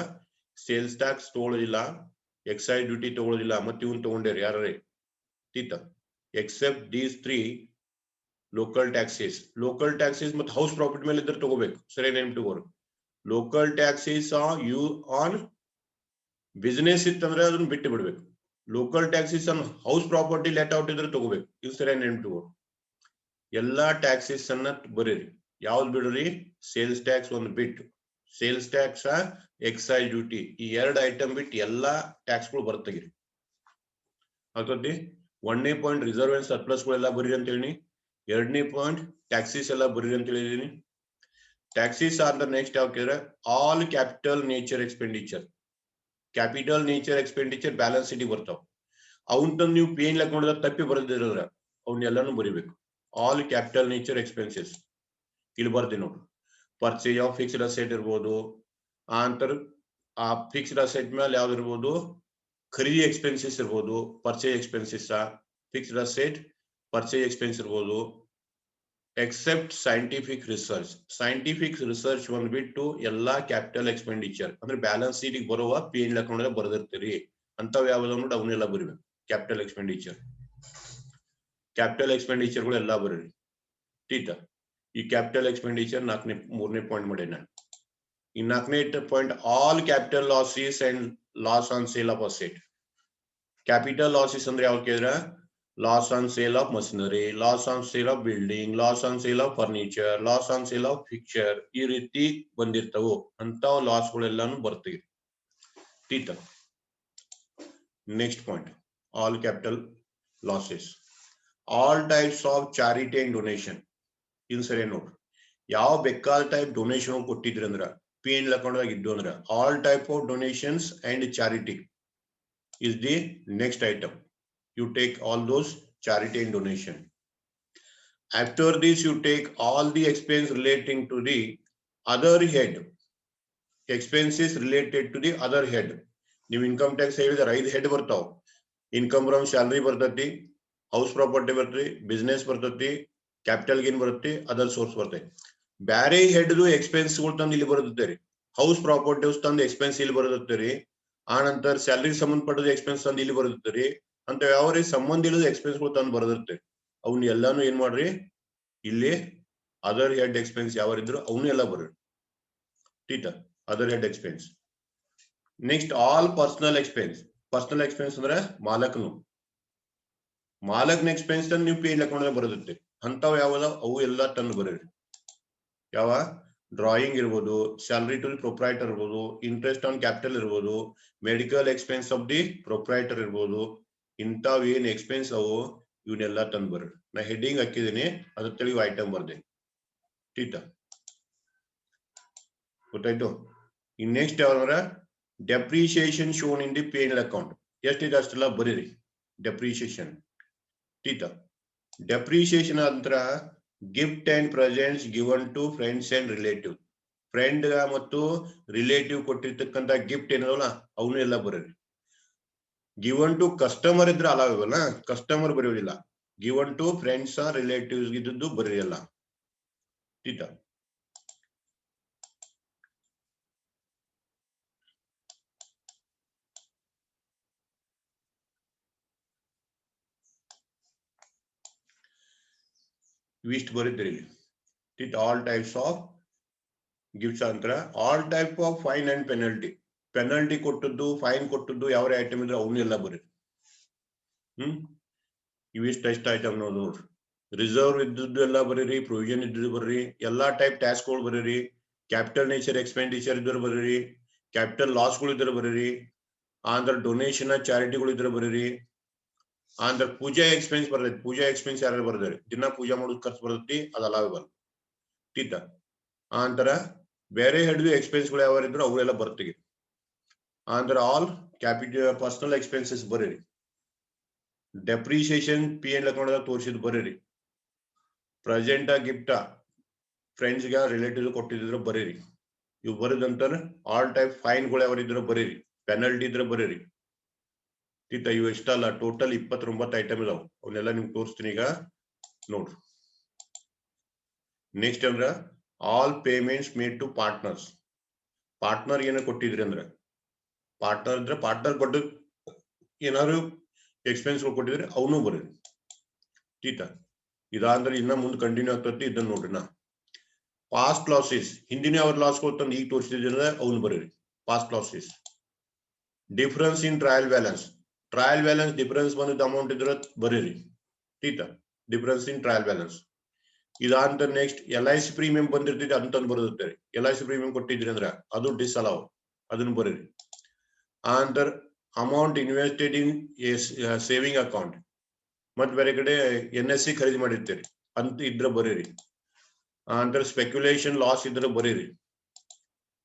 ಸೇಲ್ಸ್ ಟ್ಯಾಕ್ಸ್ ತಗೊಳ್ಳೋದಿಲ್ಲ, ಎಕ್ಸೈಸ್ ಡ್ಯೂಟಿ ತಗೊಳ್ಳೋದಿಲ್ಲ, ಮತ್ತೆ ಇವನ್ ತಗೊಂಡೇರಿ ಯಾರೇ. ಟೀಟಾ except these 3 local taxes. Local taxes ಮತ್ತೆ ಹೌಸ್ ಪ್ರಾಫಿಟ್ ಮೇಲೆ ಇದ್ರೆ ತಗೋಬೇಕು. ಸರಿ ನೆನ್ಪಿಟ್ಕೋರಿ. Local taxes you on business ಇತ್ತಂದ್ರೆ ಅದನ್ನ ಬಿಟ್ಟು ಬಿಡ್ಬೇಕು. ಲೋಕಲ್ ಟ್ಯಾಕ್ಸಿಸ್ ಅನ್ನು ಹೌಸ್ ಪ್ರಾಪರ್ಟಿ ಲೆಟ್ ಔಟ್ ಇದ್ರೆ ತಗೋಬೇಕು. ಇದು ಸರಿ ನೆನ್ಪಿಟ್ಕೋ. ಎಲ್ಲಾ ಟ್ಯಾಕ್ಸಿಸ್ ಅನ್ನ ಬರೀರಿ. ಯಾವ್ದು ಬಿಡ್ರಿ? ಸೇಲ್ಸ್ ಟ್ಯಾಕ್ಸ್ ಒಂದು ಬಿಟ್ಟು, ಸೇಲ್ಸ್ ಟ್ಯಾಕ್ಸ್, ಎಕ್ಸೈಸ್ ಡ್ಯೂಟಿ, ಈ 2 ಐಟಮ್ ಬಿಟ್ಟು ಎಲ್ಲಾ ಟ್ಯಾಕ್ಸ್ ಗಳು ಬರ್ತಗಿರಿ. ಆಗ್ತದೆ. 1ನೇ ಪಾಯಿಂಟ್ ರಿಸರ್ವ್ ಅಂಡ್ ಸರ್ಪ್ಲಸ್ ಗಳೆಲ್ಲ ಬರೀರಿ ಅಂತ ಹೇಳಿ. 2ನೇ ಪಾಯಿಂಟ್ ಟ್ಯಾಕ್ಸಿಸ್ ಎಲ್ಲ ಬರೀರಿ ಅಂತ ಹೇಳಿದೀನಿ. ಟ್ಯಾಕ್ಸಿಸ್ ಆದ್ರೆ ನೆಕ್ಸ್ಟ್ ಯಾವ ಕೇಳಿದ್ರೆ all capital nature expenditure. Capital nature expenditure balance sheet ಬರ್ತಾವ. ಅವನ್ ತಂದು ನೀವು P&L ಅಕೌಂಟ್ ತಪ್ಪಿ ಬರೆದಿರೋದ್ರ ಅವನ್ನೆಲ್ಲಾನು ಬರಿಬೇಕು. ಆಲ್ ಕ್ಯಾಪಿಟಲ್ ನೇಚರ್ ಎಕ್ಸ್ಪೆನ್ಸಸ್ ಇಲ್ಲಿ ಬರ್ತೀನಿ ನೋಡ್ರಿ. ಪರ್ಚೇಸ್ ಆಫ್ ಫಿಕ್ಸ್ಡ್ ಅಸೆಟ್ ಇರ್ಬೋದು, ಆಂತರ ಆ ಫಿಕ್ಸ್ಡ್ ಅಸೆಟ್ ಮೇಲೆ ಯಾವ್ದು ಇರ್ಬೋದು, ಖರೀದಿ ಎಕ್ಸ್ಪೆನ್ಸಸ್ ಇರ್ಬೋದು, purchase expenses, fixed asset purchase expense ಇರ್ಬೋದು. Except scientific research. Scientific research ಬಂದ್ಬಿಟ್ಟು ಎಲ್ಲಾ ಕ್ಯಾಪಿಟಲ್ ಎಕ್ಸ್ಪೆಂಡಿಚರ್ ಅಂದ್ರೆ ಬ್ಯಾಲೆನ್ಸ್ ಶೀಟ್ ಬರುವ P&L ಅಕೌಂಟ್ ಬರ್ದಿರ್ತೀರಿ. ಅಂತವ್ ಯಾವ್ದು ನೋಡಿ ಅವನ್ನೆಲ್ಲ ಬರಿಬೇಕು. ಕ್ಯಾಪಿಟಲ್ ಎಕ್ಸ್ಪೆಂಡಿಚರ್, ಕ್ಯಾಪಿಟಲ್ ಎಕ್ಸ್ಪೆಂಡಿಚರ್ ಗಳು ಎಲ್ಲಾ ಬರೀರಿ. ಟೀಟಾ ಈ ಕ್ಯಾಪಿಟಲ್ ಎಕ್ಸ್ಪೆಂಡಿಚರ್ 3ನೇ ಪಾಯಿಂಟ್ ಮಾಡಿ ನಾನು. ಈ 4ನೇ point all capital losses and loss on sale of asset. Capital losses ಅಂದ್ರೆ ಯಾವ ಕೇಳಿದ್ರೆ loss on sale of machinery, loss on sale of building, loss on sale of furniture, loss on sale of fixture, ಈ ರೀತಿ ಬಂದಿರ್ತಾವು. ಅಂತಾವ್ loss ಗಳೆಲ್ಲಾನು ಬರ್ತೀವಿ. ಟೀಟಾ next point all capital losses. All types of charity and donation. ಇನ್ ಸರಿ ನೋಡ್ರಿ. ಯಾವ ಬೇಕಾದ ಟೈಪ್ ಡೊನೇಷನ್ ಕೊಟ್ಟಿದ್ರಿ ಅಂದ್ರ P&L ಅಕೌಂಟ್ ದಾಗ ಇದ್ದು ಅಂದ್ರ all type of donations and charity is the next item. You take all those charity and donation. After this, you take all the expense relating to the other head. Expenses related to the other head. New income tax ಹೇಳಿದ್ರೆ 5 head ಬರ್ತಾವ. Income from salary ಬರ್ತೈತಿ, house property ಬರ್ತೈತಿ, business ಬರ್ತೈತಿ, capital gain ಬರ್ತೈತಿ, other source ಬರ್ತೈತಿ. ಬ್ಯಾರೆ ಹೆಡ್ದು expense ಗಳು ತಂದು ಇಲ್ಲಿ ಬರುತ್ತೇರಿ. ಹೌಸ್ ಪ್ರಾಪರ್ಟೀಸ್ ತಂದು ಎಕ್ಸ್ಪೆನ್ಸ್ ಇಲ್ಲಿ ಬರುತ್ತೇರಿ. ಆ ನಂತರ ಸ್ಯಾಲರಿ ಸಂಬಂಧಪಟ್ಟದ ಎಕ್ಸ್ಪೆನ್ಸ್ ತಂದು ಇಲ್ಲಿ ಬರುತ್ತೇರಿ. ಅಂತ ಯಾವ ಸಂಬಂಧ ಇಲ್ಲದ ಎಕ್ಸ್ಪೆನ್ಸ್ ಗಳು ತಂದು ಬರೆದಿರ್ತೇವೆ. ಅವನ್ನ ಎಲ್ಲಾನು ಏನ್ ಮಾಡ್ರಿ ಇಲ್ಲಿ ಅದರ್ ಹೆಡ್ ಎಕ್ಸ್ಪೆನ್ಸ್ ಯಾವ ಇದ್ರು ಅವನ್ನೆಲ್ಲ ಬರ್ರಿ theta other head expense. Next all personal expense ಅಂದ್ರೆ ಮಾಲಕ್ನ ಎಕ್ಸ್ಪೆನ್ಸ್ ನೀವು ಪೇ ಹಾಕೊಂಡ್ರೆ ಬರೋದತ್ತೆ ಅಂತಾವ್ ಯಾವದ ಅವು ಎಲ್ಲ ತಂದು ಬರೀರಿ. ಯಾವ ಡ್ರಾಯಿಂಗ್ ಇರ್ಬೋದು, ಸ್ಯಾಲರಿ ಟು ದಿ ಪ್ರೊಪ್ರೈಟರ್ ಇರ್ಬೋದು, ಇಂಟ್ರೆಸ್ಟ್ ಆನ್ ಕ್ಯಾಪಿಟಲ್ ಇರ್ಬೋದು, medical expense of the proprietor ಇರ್ಬೋದು, ಇಂಥವ್ ಏನ್ ಎಕ್ಸ್ಪೆನ್ಸ್ ಅವು ಇವನ್ನೆಲ್ಲ ತಂದು ಬರ್ರಿ. ನಾ ಹೆಡ್ಡಿಂಗ್ ಹಾಕಿದೀನಿ, ಅದ್ರ ತೆಳಿವು ಐಟಮ್ ಬರ್ದೆ ಟೀಟ ಗೊತ್ತಾಯ್ತು. ಇನ್ ನೆಕ್ಸ್ಟ್ ಯಾವ್ದಂದ್ರ depreciation shown in the P L account. ಎಷ್ಟಿದೆ ಅಷ್ಟೆಲ್ಲ ಬರೀರಿ ಡೆಪ್ರಿಸಿಯೇಷನ್ ಟೀಟ. ಡೆಪ್ರಿಸಿಯೇಷನ್ ನಂತರ gift and presents given to friends and relative. Friend ಮತ್ತು ರಿಲೇಟಿವ್ ಕೊಟ್ಟಿರ್ತಕ್ಕಂಥ ಗಿಫ್ಟ್ ಏನಲ್ಲ ಅವನು ಎಲ್ಲ ಬರೀರಿ. ಗಿವನ್ ಟು ಕಸ್ಟಮರ್ ಇದ್ರೆ ಅಲಾವಲ್ಲ, ಕಸ್ಟಮರ್ ಬರೆಯೋದಿಲ್ಲ. ಗಿವನ್ ಟು ಫ್ರೆಂಡ್ಸ್ ರಿಲೇಟಿವ್ಸ್ ಇದ್ದದ್ದು ಬರೆಯಲ್ಲ ಟೀಟ. ಇವಿಷ್ಟು ಬರೀತೀರಿ ಇಲ್ಲಿ ಟೀಟ. ಆಲ್ ಟೈಪ್ಸ್ ಆಫ್ ಗಿಫ್ಟ್ಸ್ ಅಂತರ all type of fine and penalty ಕೊಟ್ಟದ್ದು, ಫೈನ್ ಕೊಟ್ಟದ್ದು ಯಾವ ಐಟಮ್ ಇದ್ರೆ ಅವನ್ನೆಲ್ಲ ಬರೀ. ಇವಿಷ್ಟು ಎಷ್ಟು ಐಟಮ್ ನೋಡ್ರಿ. ರಿಸರ್ವ್ ಇದ್ದದ್ದು ಎಲ್ಲ ಬರೀರಿ, ಪ್ರೊವಿಷನ್ ಇದ್ದು ಬರ್ರಿ, ಎಲ್ಲಾ ಟೈಪ್ ಟ್ಯಾಕ್ಸ್ಗಳು ಬರೀರಿ, ಕ್ಯಾಪಿಟಲ್ ನೇಚರ್ ಎಕ್ಸ್ಪೆಂಡಿಚರ್ ಇದ್ರೆ ಬರೀರಿ, ಕ್ಯಾಪಿಟಲ್ ಲಾಸ್ಗಳು ಇದ್ರೆ ಬರೀರಿ, ಆಂಧ್ರ ಡೊನೇಷನ್ ಚಾರಿಟಿಗಳು ಇದ್ರೆ ಬರೀರಿ, ಆಂಧ್ರ ಪೂಜಾ ಎಕ್ಸ್ಪೆನ್ಸ್ ಬರ್ತೈತಿ. ಪೂಜಾ ಎಕ್ಸ್ಪೆನ್ಸ್ ಯಾರು ಬರ್ದಾರೆ, ದಿನ ಪೂಜಾ ಮಾಡೋದು ಖರ್ಚು ಬರ್ತೈತಿ, ಅದು ಅಲಾವೇಬಲ್ ಟೀಟ. ಆಂತರ ಬೇರೆ ಹಿಡಿದು ಎಕ್ಸ್ಪೆನ್ಸ್ಗಳು ಯಾವ ಇದ್ರು ಅವೆಲ್ಲ ಬರ್ತೀವಿ. Andhra all capital personal expenses ಬರೀರಿ. ಡೆಪ್ರಿಸಿಯೇಷನ್ ಪಿ ಎನ್ ಅಕೌಂಟ್ ತೋರಿಸಿದ್ ಬರೀರಿ. ಪ್ರೆಸೆಂಟ್ ಗಿಫ್ಟ್ ಫ್ರೆಂಡ್ಸ್ ಗೆ ರಿಲೇಟಿವ್ ಕೊಟ್ಟಿದ್ರು ಬರೀರಿ. ಇವು ಬರೋದಂತಾರ ಆಲ್ ಟೈಪ್ ಫೈನ್ಗಳು ಯಾವ ಇದ್ರು ಬರೀರಿ, ಪೆನಲ್ಟಿ ಇದ್ರೆ ಬರೀರಿ ಟೀಟ. ಇವು ಎಷ್ಟಲ್ಲ ಟೋಟಲ್ 29 ಐಟಮ್ ಇದಾವ. ಅವನ್ನೆಲ್ಲ ನಿಮ್ಗೆ ತೋರಿಸ್ತೀನಿ ಈಗ ನೋಡ್ರಿ. ನೆಕ್ಸ್ಟ್ ಅಂದ್ರ all payments made to partners. Partner ಏನ ಕೊಟ್ಟಿದ್ರಿ ಅಂದ್ರೆ ಪಾರ್ಟ್ನರ್ ಅಂದ್ರೆ ಪಾರ್ಟ್ನರ್ ಕೊಟ್ಟು ಏನಾದ್ರು ಎಕ್ಸ್ಪೆನ್ಸ್ ಕೊಟ್ಟಿದ್ರೆ ಅವನು ಬರೀರಿ ಟೀಟ. ಇದಾಂದ್ರೆ ಇನ್ನ ಮುಂದೆ ಕಂಟಿನ್ಯೂ ಆಗ್ತತಿ. ಇದನ್ನ ನೋಡ್ರಿ. ನಾ ಪಾಸ್ಟ್ ಲಾಸಸ್ ಹಿಂದಿನ ಅವ್ರ ಲಾಸ್ಗಳು ತಂದು ಈಗ ತೋರಿಸಿದ್ರೆ ಅವ್ನು ಬರೀರಿ past losses. Difference in trial balance difference ಬಂದಿದ್ದ ಅಮೌಂಟ್ ಇದ್ರೆ ಬರೀರಿ ಟೀಟ. Difference in trial balance. ಇದಾಂತ ನೆಕ್ಸ್ಟ್ LIC ಪ್ರೀಮಿಯಂ ಬಂದಿರ್ತೈತಿ ಅಂತಂದು ಬರುತ್ತೆ. LIC ಪ್ರೀಮಿಯಂ ಕೊಟ್ಟಿದ್ರಿ ಅಂದ್ರೆ ಅದು ಡಿಸ್ಅಲೌ, ಅದನ್ನು ಬರೀರಿ. ಆಂತರ amount invested in saving account ಮತ್ ಬೇರೆ ಕಡೆ NSC ಖರೀದಿ ಮಾಡಿರ್ತೀರಿ ಅಂತ ಇದ್ರ ಬರೀರಿ. ಆಂತರ ಸ್ಪೆಕ್ಯುಲೇಷನ್ ಲಾಸ್ ಇದ್ರೆ ಬರೀರಿ.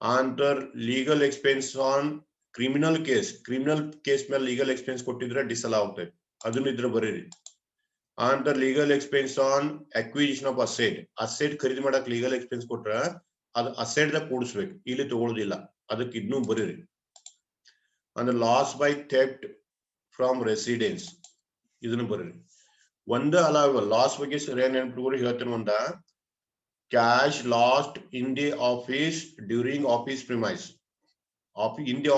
ಆಂತರ legal expense on criminal case ಮೇಲೆ ಲೀಗಲ್ ಎಕ್ಸ್ಪೆನ್ಸ್ ಕೊಟ್ಟಿದ್ರೆ ಡಿಸ್ಅಲೌ ಆಗ್ತೈತಿ, ಅದನ್ನ ಇದ್ರೆ ಬರೀರಿ. ಆಂತರ legal expense on acquisition of asset ಖರೀದಿ ಮಾಡಕ್ ಲೀಗಲ್ ಎಕ್ಸ್ಪೆನ್ಸ್ ಕೊಟ್ರ ಅದು ಅಸೆಟ್ ದಾಗ ಕೂಡಿಸ್ಬೇಕು, ಇಲ್ಲಿ ತಗೊಳ್ಳೋದಿಲ್ಲ, ಅದಕ್ಕೆ ಇದನ್ನು ಬರೀರಿ. ಅಂದ್ರೆ loss by theft from residence ಇದನ್ನು ಬರೀರಿ. ಒಂದ ಅಲಾವಬಲ್ ಲಾಸ್ ಬಗ್ಗೆ ಸರಿಯಾಗಿ ನೆನಪಿಟ್ಕೊಂಡು ಹೇಳ್ತೇನೆ. ಒಂದ cash lost in the office during office premise, in the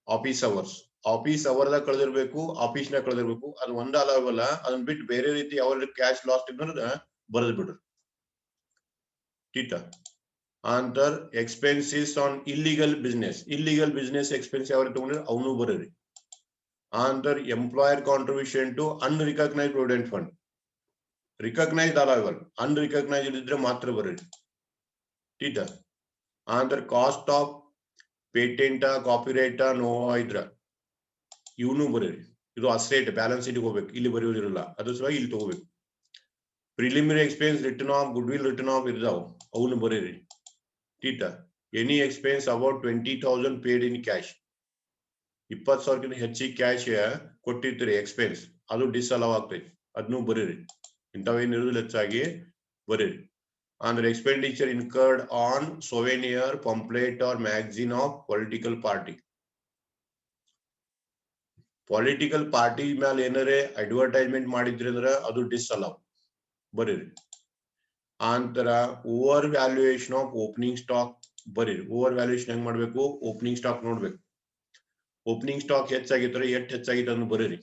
office hours, office ಅವರ್ದಾಗ ಕಳೆದಿರ್ಬೇಕು, ಆಫೀಸ್ನಾಗ ಕಳೆದಿರ್ಬೇಕು, ಅದು ಒಂದ ಅಲಾವಲ್ಲ. ಅದನ್ನ ಬಿಟ್ಟು ಬೇರೆ ರೀತಿ ಯಾವ ಕ್ಯಾಶ್ ಲಾಸ್ಟ್ ಇದ್ರೆ ಬರೆದ್ ಬಿಡ್ರಿ ಟೀಟ. ಆಂತರ expenses on illegal business expense ಯಾವ ತಗೊಂಡ್ರೆ ಅವನು ಬರೀರಿ. ಆಂತರ employer contribution to unrecognised provident fund, recognised ಅಲಾವಲ್, ಅನ್ರಿಕಗ್ನೈಸ್ಡ್ ಇದ್ರೆ ಮಾತ್ರ ಬರೀರಿ ಟೀಟ. ಆಂತರ cost of patent copyright know-how ಇದ್ರ ಇವನು ಬರೀರಿ. ಇದು ಅಸೆಟ್ ಬ್ಯಾಲೆನ್ಸ್ ಶೀಟ್ ಹೋಗ್ಬೇಕು, ಇಲ್ಲಿ ಬರೆಯೋದಿರಲ್ಲ, ಅದ್ರ ಸಲುವಾಗಿ ಇಲ್ಲಿ ತಗೋಬೇಕು. Preliminary expense return of good will return of ಇರ್ತಾವ ಅವನು ಬರೀರಿ theta. Any expense about 20,000 paid in cash, 20,000 ಹೆಚ್ಚಿಗೆ ಕ್ಯಾಶ್ ಕೊಟ್ಟಿರ್ತೀರಿ ಎಕ್ಸ್ಪೆನ್ಸ್, ಅದು ಡಿಸ್ಅಲೌ ಆಗ್ತೈತಿ, ಅದನ್ನು ಬರೀರಿ. ಇಂಥವೇನಿರೋದಿಲ್ಲ ಹೆಚ್ಚಾಗಿ ಬರೀರಿ. ಅಂದ್ರೆ expenditure incurred on souvenir pamphlet or magazine of political party ಮೇಲೆ ಏನಾರೆ ಅಡ್ವರ್ಟೈಸ್ಮೆಂಟ್ ಮಾಡಿದ್ರಿ ಅಂದ್ರೆ ಅದು ಡಿಸ್ಅಲೌ ಬರೀರಿ. ಆಂತರ over valuation of opening stock ಬರೀರಿ. ಓವರ್ ವ್ಯಾಲ್ಯೂಯೇಷನ್ ಹೆಂಗ್ ಮಾಡ್ಬೇಕು, ಓಪನಿಂಗ್ ಸ್ಟಾಕ್ ನೋಡ್ಬೇಕು. ಓಪನಿಂಗ್ ಸ್ಟಾಕ್ ಹೆಚ್ಚಾಗಿದ್ರೆ ಎಷ್ಟು ಹೆಚ್ಚಾಗಿತ್ತು ಅದನ್ನು ಬರೀರಿ.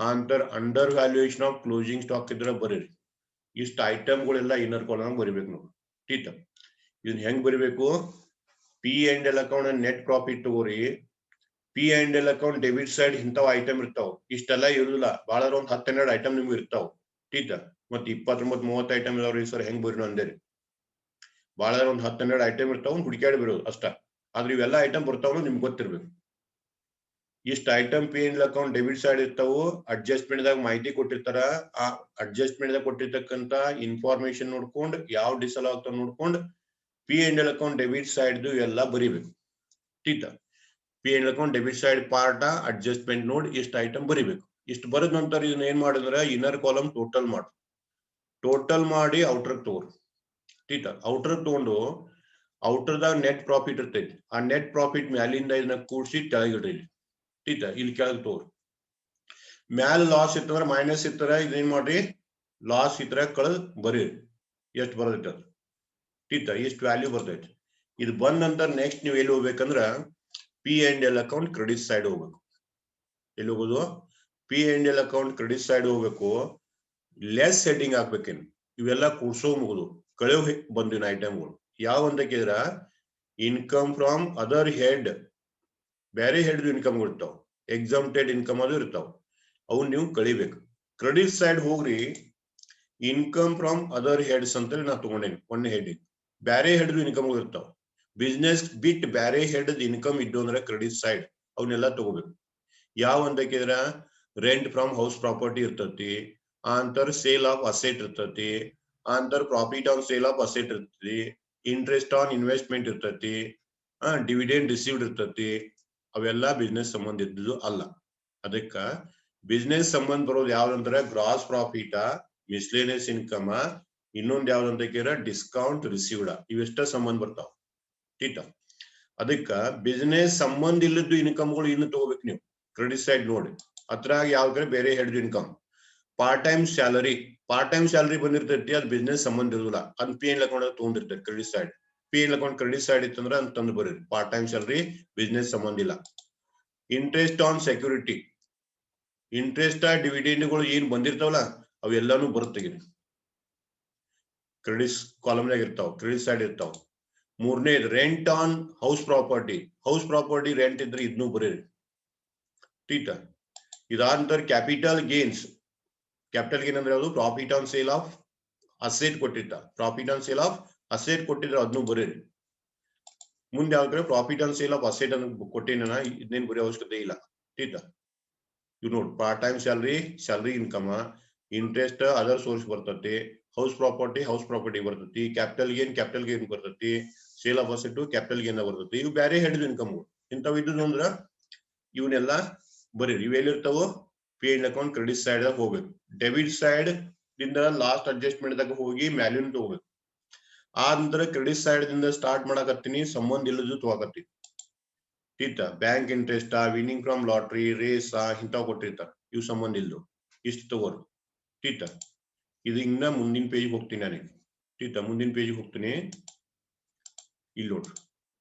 ಆನಂತರ under valuation of closing stock ಇದ್ರೆ ಬರೀರಿ. ಇಷ್ಟು ಐಟಮ್ಗಳೆಲ್ಲ ಇನ್ನರ್ ಕಾಲಮ್ ಬರಿಬೇಕು ನಾವು. ಟೀಟ ಇದನ್ನ ಹೆಂಗ್ ಬರಿಬೇಕು? P and L account net profit ತಗೋರಿ. P and L account debit side ಇಂಥವ್ ಐಟಮ್ ಇರ್ತಾವ. ಇಷ್ಟೆಲ್ಲ ಇರುದಿಲ್ಲ, ಬಹಳ ಒಂದು 10-12 ಐಟಮ್ ನಿಮ್ಗೆ ಇರ್ತಾವ. ಟೀಟ ಮತ್ತೆ 29-30 ಐಟಮ್ ಇದಾವ್ರಿ ಸರ್, ಹೆಂಗ್ ಬರೀನು ಅಂದೇರಿ. ಬಹಳ ಒಂದು 10-12 ಐಟಮ್ ಇರ್ತಾವ, ಹುಡುಕ್ಯಾಡಿ ಬಿಡೋದು ಅಷ್ಟ. ಆದ್ರೆ ಇವೆಲ್ಲ ಐಟಮ್ ಬರ್ತಾವ ನಿಮ್ಗೆ ಗೊತ್ತಿರ್ಬೇಕು. ಇಷ್ಟು item P and account debit side ಇರ್ತಾವು. ಅಡ್ಜಸ್ಟ್ಮೆಂಟ್ ದಾಗ ಮಾಹಿತಿ ಕೊಟ್ಟಿರ್ತಾರ. ಆ ಅಡ್ಜಸ್ಟ್ಮೆಂಟ್ ದಾಗ ಕೊಟ್ಟಿರ್ತಕ್ಕಂತ ಇನ್ಫಾರ್ಮೇಶನ್ ನೋಡ್ಕೊಂಡು ಯಾವ ಡಿಸಲ್ ಆಗ್ತಾವ ನೋಡ್ಕೊಂಡು P and L account debit side ಎಲ್ಲ ಬರಿಬೇಕು. Theta P and account debit side part adjustment ನೋಡಿ ಇಷ್ಟು ಐಟಮ್ ಬರಿಬೇಕು. ಇಷ್ಟು ಬರದ ನಂತರ ಇದನ್ನ ಏನ್ ಮಾಡಿದ್ರೆ ಇನ್ನರ್ ಕಾಲಮ್ ಟೋಟಲ್ ಮಾಡಿ, ಟೋಟಲ್ ಮಾಡಿ ಔಟರ್ ತಗೋರಿ. ಟೀಟ ಔಟರ್ ತಗೊಂಡು ಔಟರ್ದಾಗ ನೆಟ್ ಪ್ರಾಫಿಟ್ ಇರ್ತೈತಿ. ಆ ನೆಟ್ ಪ್ರಾಫಿಟ್ ಮ್ಯಾಲಿಂದ ಇದನ್ನ ಕೂಡಿಸಿ ಕೆಳಗಿಡ್ರಿ. ಟೀಟ ಇಲ್ಲಿ ಕೆಳಗೆ ತಗೋರಿ. ಮ್ಯಾಲ ಲಾಸ್ ಇತ್ತಂದ್ರೆ ಮೈನಸ್ ಇತ್ತರ ಇದೇನ್ ಮಾಡ್ರಿ, ಲಾಸ್ ಇತರ ಕಳೆದ್ ಬರೀರಿ. ಎಷ್ಟು ಬರ್ತೈತಿ ಅದು. ಟೀಟ ಎಷ್ಟು ವ್ಯಾಲ್ಯೂ ಬರ್ತೈತಿ. ಇದು ಬಂದ ನಂತರ ನೆಕ್ಸ್ಟ್ ನೀವು ಎಲ್ಲಿ ಹೋಗ್ಬೇಕಂದ್ರ P and L account credit side ಹೋಗ್ಬೇಕು. ಎಲ್ಲಿ ಹೋಗೋದು? P and L account credit side ಹೋಗ್ಬೇಕು. ಲೆಸ್ ಹೆಡ್ಡಿಂಗ್ ಹಾಕ್ಬೇಕೇನು? ಇವೆಲ್ಲ ಕೂಡ್ಸೋ ಮುಗುದು ಕಳೆವ್ ಬಂದಿನ ಐಟಮ್ಗಳು ಯಾವ ಅಂತ ಕೇಳಿದ್ರ ಇನ್ಕಮ್ ಫ್ರಮ್ ಅದರ್ ಹೆಡ್, ಬೇರೆ ಹೆಡ್ ಇನ್ಕಮ್ ಇರ್ತಾವ. ಎಕ್ಸಾಮ್ಟೆಡ್ ಇನ್ಕಮ್ ಅದು ಇರ್ತಾವ. ಅವು ನೀವು ಕಳಿಬೇಕು. ಕ್ರೆಡಿಟ್ ಸೈಡ್ ಹೋಗ್ರಿ. ಇನ್ಕಮ್ ಫ್ರಮ್ ಅದರ್ ಹೆಡ್ಸ್ ಅಂತ ನಾ ತಗೊಂಡೇನಿ ಒಂದ್ ಹೆಡ್ಡಿಂಗ್. ಬೇರೆ ಹೆಡ್ ಇನ್ಕಮ್ ಇರ್ತಾವ. ಬಿಸ್ನೆಸ್ ಬಿಟ್ ಬೇರೆ ಹೆಡ್ ಇನ್ಕಮ್ ಇದ್ದು ಅಂದ್ರೆ ಕ್ರೆಡಿಟ್ ಸೈಡ್ ಅವನ್ನೆಲ್ಲ ತಗೋಬೇಕು. ಯಾವ ಅಂತ ಕೇಳಿದ್ರ ರೆಂಟ್ ಫ್ರಮ್ ಹೌಸ್ ಪ್ರಾಪರ್ಟಿ ಇರ್ತತಿ, ಆಂತರ ಸೇಲ್ ಆಫ್ ಅಸೆಟ್ ಇರ್ತತಿ, ಆಂತರ profit on sale of asset ಇರ್ತತಿ, ಇಂಟ್ರೆಸ್ಟ್ ಆನ್ ಇನ್ವೆಸ್ಟ್ಮೆಂಟ್ ಇರ್ತತಿ, ಡಿವಿಡೆಂಡ್ ರಿಸೀವ್ಡ್ ಇರ್ತತಿ. ಅವೆಲ್ಲ ಬಿಸ್ನೆಸ್ ಸಂಬಂಧ ಇದ್ದು ಅಲ್ಲ. ಅದಕ್ಕ ಬಿಸ್ನೆಸ್ ಸಂಬಂಧ ಬರೋದು ಯಾವ್ದಂದ್ರ ಗ್ರಾಸ್ ಪ್ರಾಫಿಟ್, ಮಿಸ್ಲೇನಿಯಸ್ ಇನ್ಕಮ್, ಇನ್ನೊಂದ್ ಯಾವ್ದಂತ ಕೇಳಿದ್ರ ಡಿಸ್ಕೌಂಟ್ ರಿಸೀವ್ಡ್. ಇವೆಷ್ಟ ಸಂಬಂಧ ಬರ್ತಾವ. ಟೀಟ ಅದಕ್ಕ ಬಿಸ್ನೆಸ್ ಸಂಬಂಧ ಇಲ್ಲದ್ದು ಇನ್ಕಮ್ಗಳು ಇನ್ನು ತಗೋಬೇಕು ನೀವು ಕ್ರೆಡಿಟ್ ಸೈಡ್ ನೋಡಿ. ಅದ್ರಾಗ ಯಾವ್ದಾರ ಬೇರೆ head income. Part time salary, part time salary ಬಂದಿರ್ತೈತಿ, ಅದು ಬಿಸ್ನೆಸ್ ಸಂಬಂಧ ಇರೋದಿಲ್ಲ. ಅದ್ ಪಿ ಎನ್ ಅಕೌಂಟ್ ತಗೊಂಡಿರ್ತೈತಿ credit side. P N account credit side ಇತ್ತಂದ್ರೆ ಅಂತ ತಂದು ಬರೀರಿ. ಪಾರ್ಟ್ ಟೈಮ್ ಸ್ಯಾಲರಿ ಬಿಸ್ನೆಸ್ ಸಂಬಂಧ ಇಲ್ಲ. ಇಂಟ್ರೆಸ್ಟ್ ಆನ್ ಸೆಕ್ಯೂರಿಟಿ, ಇಂಟ್ರೆಸ್ಟ್ ಡಿವಿಡೆಂಡ್ಗಳು ಏನ್ ಬಂದಿರ್ತಾವಲ್ಲ ಅವೆಲ್ಲಾನು ಬರುತ್ತೆಗಿರಿ. ಕ್ರೆಡಿಟ್ ಕಾಲಮ್ನಾಗ ಇರ್ತಾವ, ಕ್ರೆಡಿಟ್ ಸೈಡ್ ಇರ್ತಾವ. ಮೂರನೇದು rent on house property. House property rent ಇದ್ರೆ ಇದನ್ನು ಬರೀರಿ. ಟೀಟ ಇದಾದ ಕ್ಯಾಪಿಟಲ್ ಗೇನ್ಸ್. ಕ್ಯಾಪಿಟಲ್ ಗೇನ್ ಅಂದ್ರೆ ಯಾವುದು? Profit on sale of asset ಕೊಟ್ಟಿರ್ತ. Profit on sale of asset ಕೊಟ್ಟಿದ್ರೆ ಅದನ್ನು ಬರೀರಿ. ಮುಂದೆ ಯಾವ್ದಾರೆ profit on sale of asset ಅನ್ನು ಕೊಟ್ಟಿನ ಇದನ್ನೇನ್ ಬರೀ ಅವಶ್ಯಕತೆ ಇಲ್ಲ. ಟೀಟ ಇವ್ ನೋಡಿ part time salary, salary income, interest other source ಬರ್ತತಿ, ಹೌಸ್ ಪ್ರಾಪರ್ಟಿ ಬರ್ತತಿ, ಕ್ಯಾಪಿಟಲ್ ಗೇನ್ ಬರ್ತತಿ, sale of asset capital gain ಬರ್ತತಿ. ಇವು ಬೇರೆ ಹೆಡ್ ಇನ್ಕಮ್ ಇಂಥವ್ ಇದ್ದು ಅಂದ್ರ ಇವನ್ನೆಲ್ಲ ಬರೀರಿ. ಇವೆಲ್ಲಿರ್ತಾವ? P and account credit side ದಾಗ ಹೋಗ್ಬೇಕು. ಡೆಬಿಟ್ ಸೈಡ್ ದಿಂದ ಲಾಸ್ಟ್ ಅಡ್ಜಸ್ಟ್ಮೆಂಟ್ ದಾಗ ಹೋಗಿ ಮ್ಯಾಲ್ಯೂನ್ ತಗೋಬೇಕು. ಆ ನಂತರ ಕ್ರೆಡಿಟ್ ಸೈಡ್ ದಿಂದ ಸ್ಟಾರ್ಟ್ ಮಾಡಕತ್ತೀನಿ, ಸಂಬಂಧ ಇಲ್ಲದು ತಗೋಕತ್ತೀನಿ. ಟೀಟ bank interest, winning from lottery, race ಇಂಥವ್ ಕೊಟ್ಟಿರ್ತಾರ. ಇವು ಸಂಬಂಧ ಇಲ್ದು ಇಷ್ಟು ತಗೋರು. ಟೀಟ ಇದು ಇನ್ನ ಮುಂದಿನ ಪೇಜ್ ಹೋಗ್ತೀನಿ ನಾನು. ಟೀಟ ಮುಂದಿನ ಪೇಜ್ ಹೋಗ್ತೀನಿ. ಇಲ್ಲಿ ನೋಡ್ರಿ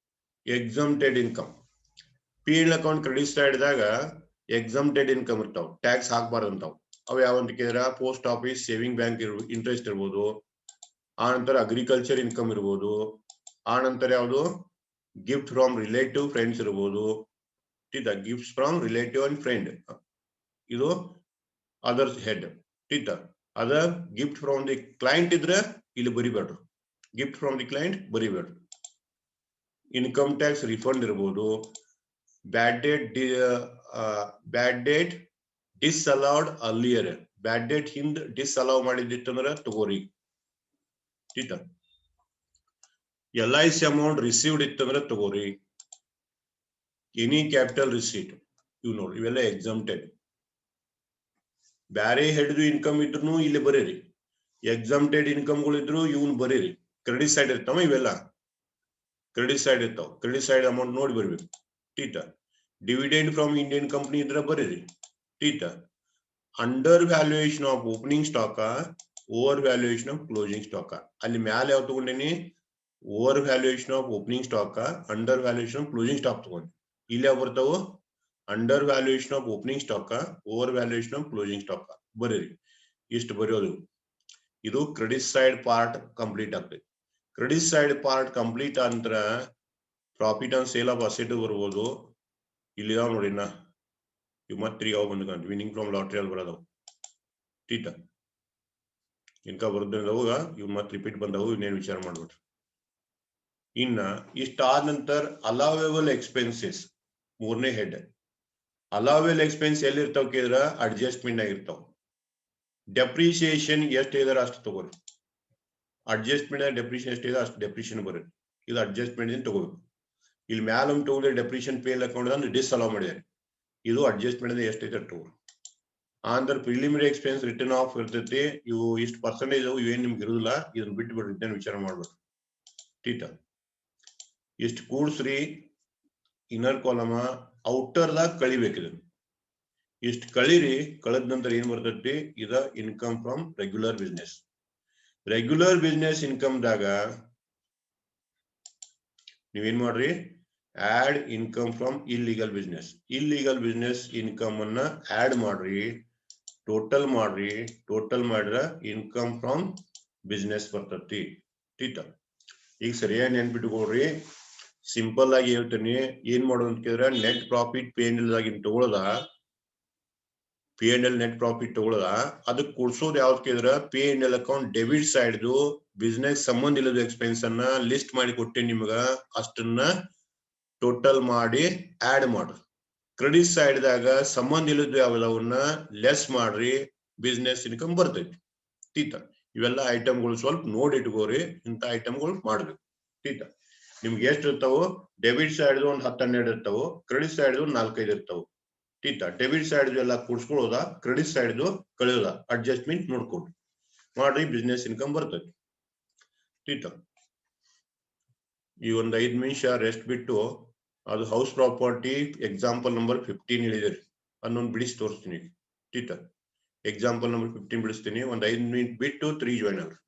exempted income. P and account credit side ದಾಗ ಎಕ್ಸಾಮ್ಟೆಡ್ ಇನ್ಕಮ್ ಇರ್ತಾವ, ಟ್ಯಾಕ್ಸ್ ಹಾಕ್ಬಾರ್ದು ಅಂತಾವ್. ಅವ್ ಯಾವಂತ ಕೇಳಿದ್ರ post office saving bank interest ಇರ್ಬೋದು, ಆ ನಂತರ ಅಗ್ರಿಕಲ್ಚರ್ ಇನ್ಕಮ್ ಇರ್ಬೋದು, ಆ ನಂತರ ಯಾವುದು ಗಿಫ್ಟ್ ಫ್ರಮ್ ರಿಲೇಟಿವ್ ಫ್ರೆಂಡ್ಸ್ ಇರ್ಬೋದು. ಟೀಟ gifts from relative and friend ಇದು ಅದರ್ ಹೆಡ್. ಟೀಟ ಅದ ಗಿಫ್ಟ್ ಫ್ರಮ್ ದಿ ಕ್ಲೈಂಟ್ ಇದ್ರೆ ಇಲ್ಲಿ ಬರಿಬೇಡ್ರು. ಗಿಫ್ಟ್ ಫ್ರಮ್ ದಿ ಕ್ಲೈಂಟ್ ಬರಿಬೇಡ್ರು. ಇನ್ಕಮ್ ಟ್ಯಾಕ್ಸ್ ರಿಫಂಡ್ ಇರ್ಬೋದು, ಬ್ಯಾಡ್ ಡೇಟ್ ಡಿಸ್ಅಲೌಡ್ ಅರ್ಲಿಯರ್. ಬ್ಯಾಡ್ ಡೇಟ್ ಹಿಂದ್ ಡಿಸ್ಅಲೌ ಮಾಡಿದ್ದಿತ್ತಂದ್ರ ತಗೋರಿ. ಟೀಟ LIC ಅಮೌಂಟ್ ರಿಸೀವ್ಡ್ ಇತ್ತಂದ್ರೆ ತಗೋರಿ. ಎನಿ ಕ್ಯಾಪಿಟಲ್ ರಿಸೀಟ್ ಇವ್ ನೋಡ್ರಿ, ಇವೆಲ್ಲ ಎಕ್ಸಾಮ್ಟೆಡ್. ಬ್ಯಾರೆ ಹೆಡ್ದು ಇನ್ಕಮ್ ಇದ್ರು ಇಲ್ಲಿ ಬರೀರಿ. ಎಕ್ಸಾಮ್ಟೆಡ್ ಇನ್ಕಮ್ಗಳು ಇದ್ರು ಇವನ್ ಬರೀರಿ. ಕ್ರೆಡಿಟ್ ಸೈಡ್ ಇರ್ತಾವ, ಇವೆಲ್ಲ ಕ್ರೆಡಿಟ್ ಸೈಡ್ ಇರ್ತಾವ. ಕ್ರೆಡಿಟ್ ಸೈಡ್ ಅಮೌಂಟ್ ನೋಡಿ ಬರ್ಬೇಕು. ಟೀಟ ಡಿವಿಡೆಂಡ್ ಫ್ರಮ್ ಇಂಡಿಯನ್ ಕಂಪನಿ ಇದ್ರೆ ಬರೀರಿ. ಟೀಟ under valuation of opening stock, over valuation of closing stock. ಅಲ್ಲಿ ಮ್ಯಾಲೆ ಯಾವ ತಗೊಂಡೇನಿ? Over valuation of opening stock, under valuation of closing stock ತಗೊಂಡು. ಇಲ್ಲಿ ಯಾವ ಬರ್ತಾವ? Under valuation of opening stock, over valuation of closing stock ಬರೀರಿ. ಇಷ್ಟು ಬರೆಯೋದು. ಇದು ಕ್ರೆಡಿಟ್ ಸೈಡ್ ಪಾರ್ಟ್ ಕಂಪ್ಲೀಟ್ ಆಗ್ತದೆ. ಕ್ರೆಡಿಟ್ ಸೈಡ್ ಪಾರ್ಟ್ ಕಂಪ್ಲೀಟ್ ಅಂತರ profit and sale of asset ಬರ್ಬೋದು. ಇಲ್ಲಿ ಇದಾವ ನೋಡಿ, ಇವು ಮತ್ತೆ ಯಾವ ಬಂದ ವಿನಿಂಗ್ ಫ್ರಮ್ ಲಾಟ್ರಿ ಅಲ್ಲಿ ಬರೋದವು. ಟೀಟ ಇನ್ಕ ಬರೋದ್ರಿಂದವು ಇವ್ ಮತ್ತೆ ರಿಪೀಟ್ ಬಂದವು. ಇನ್ನೇನು ವಿಚಾರ ಮಾಡ್ಬಿಟ್ರಿ. ಇನ್ನ ಇಷ್ಟಾದ ನಂತರ ಅಲಾವೇಬಲ್ ಎಕ್ಸ್ಪೆನ್ಸಸ್ ಮೂರನೇ ಹೆಡ್. ಅಲಾವೇಬಲ್ ಎಕ್ಸ್ಪೆನ್ಸ್ ಎಲ್ಲಿ ಇರ್ತಾವ ಕೇಳಿದ್ರ ಅಡ್ಜಸ್ಟ್ಮೆಂಟ್ ಆಗಿರ್ತಾವ. ಡೆಪ್ರಿಸಿಯೇಷನ್ ಎಷ್ಟು ಇದಾರೆ ಅಷ್ಟು ತಗೋರಿ. ಅಡ್ಜಸ್ಟ್ಮೆಂಟ್ ಡೆಪ್ರಿಷಿಯೇಷನ್ ಎಷ್ಟು ಇದೆ ಅಷ್ಟು ಡೆಪ್ರಿಷಿಯೇಷನ್ ಬರುತ್ತೆ. ಇದು ಅಡ್ಜಸ್ಟ್ಮೆಂಟ್ ತಗೋಬೇಕು. ಇಲ್ಲಿ ಮ್ಯಾಲ ತಗೊಂಡ್ರೆ ಡೆಪ್ರಿಷಿಯೇಷನ್ ಪೇ ಅಕೌಂಟ್ ಅಂದ್ರೆ ಡಿಸ್ಅಲೋ ಮಾಡಿದ್ದಾರೆ. ಇದು ಅಡ್ಜಸ್ಟ್ಮೆಂಟ್ ಎಷ್ಟೈತೆ ತಗೋರಿ. Andhra preliminary expense return of ಇರ್ತೈತಿ. ಇವು ಇಷ್ಟು ಪರ್ಸೆಂಟೇಜ್ ಇವೇನ್ ನಿಮ್ಗೆ ಇರುದಿಲ್ಲ. ಇದನ್ನ ಬಿಟ್ಟು ಬಿಡ್ರಿ, ಇದನ್ನ ವಿಚಾರ ಮಾಡ್ಬೇಕು. ಟೀಟ ಇಷ್ಟು ಕೂಡ್ಸ್ರಿ. ಇನ್ನರ್ ಕಾಲಮ ಔಟರ್ ದಾಗ ಕಳಿಬೇಕಿದೆ. ಇಷ್ಟು ಕಳಿರಿ. ಕಳೆದ ನಂತರ ಏನ್ ಬರ್ತೈತಿ? ಇದ income from regular business. Regular business income ದಾಗ ನೀವೇನ್ ಮಾಡ್ರಿ? Add income from illegal business. Illegal business income ಅನ್ನ ಆಡ್ ಮಾಡ್ರಿ, ಟೋಟಲ್ ಮಾಡ್ರಿ. ಟೋಟಲ್ ಮಾಡಿದ್ರ ಇನ್ಕಮ್ ಫ್ರಮ್ ಬಿಸ್ನೆಸ್ ಬರ್ತತಿ. ಟೀಟ ಈಗ ಸರಿಯಾಗಿ ನೆನ್ಪಿಟ್ಕೊಡ್ರಿ. ಸಿಂಪಲ್ ಆಗಿ ಹೇಳ್ತೀನಿ. ಏನ್ ಮಾಡೋದು ಅಂತ ಕೇಳಿದ್ರೆ, net profit P N L ಆಗಿನ ತಗೊಳದ, P N L net profit ತಗೊಳದ, ಅದಕ್ಕೆ ಕೂಡ್ಸೋದು ಯಾವ್ದು ಕೇಳಿದ್ರ P N L account debit ಸೈಡ್ದು ಬಿಸ್ನೆಸ್ ಸಂಬಂಧ ಇಲ್ಲದ ಎಕ್ಸ್ಪೆನ್ಸ್ ಅನ್ನ ಲಿಸ್ಟ್ ಮಾಡಿ ಕೊಟ್ಟೆ ನಿಮ್ಗ. ಅಷ್ಟನ್ನ ಟೋಟಲ್ ಮಾಡಿ ಆಡ್ ಮಾಡ್ರಿ. ಕ್ರೆಡಿಟ್ ಸೈಡ್ ದಾಗ ಸಂಬಂಧ ಇಲ್ಲದ ಯಾವ್ದವನ್ನ ಲೆಸ್ ಮಾಡ್ರಿ, ಬಿಸ್ನೆಸ್ ಇನ್ಕಮ್ ಬರ್ತೈತಿ. ಟೀಟ ಇವೆಲ್ಲ ಐಟಮ್ಗಳು ಸ್ವಲ್ಪ ನೋಡಿ ಇಟ್ಕೋರಿ. ಇಂಥ ಐಟಮ್ಗಳು ಮಾಡ್ಬೇಕು. ಟೀಟ ನಿಮ್ಗೆ ಎಷ್ಟು ಇರ್ತಾವು? ಡೆಬಿಟ್ ಸೈಡ್ ಒಂದು 10-12 ಇರ್ತಾವು. ಕ್ರೆಡಿಟ್ ಸೈಡ್ 4-5 ಇರ್ತಾವು. ಟೀಟ ಡೆಬಿಟ್ ಸೈಡ್ ಎಲ್ಲ ಕೂಡ್ಸ್ಕೊಳ್ಳೋದ, ಕ್ರೆಡಿಟ್ ಸೈಡ್ ಕಳೆಯೋದ, ಅಡ್ಜಸ್ಟ್ಮೆಂಟ್ ನೋಡ್ಕೊಡ್ರಿ ಮಾಡ್ರಿ. ಬಿಸ್ನೆಸ್ ಇನ್ಕಮ್ ಬರ್ತೈತಿ. ಟೀಟ ಈ ಒಂದು 5 ನಿಮಿಷ ರೆಸ್ಟ್ ಬಿಟ್ಟು ಅದು ಹೌಸ್ ಪ್ರಾಪರ್ಟಿ ಎಕ್ಸಾಂಪಲ್ ನಂಬರ್ 15 ಹೇಳಿದಿರಿ. ಅದನ್ನೊಂದು ಬಿಡಿಸಿ ತೋರಿಸ್ತೀನಿ. Theta example number 15 ಬಿಡಿಸ್ತೀನಿ. ಒಂದು 5 ಮಿನಿಟ್ ಬಿಟ್ಟು 3 ಜಾಯ್ನ್ ಆಗ್ರಿ.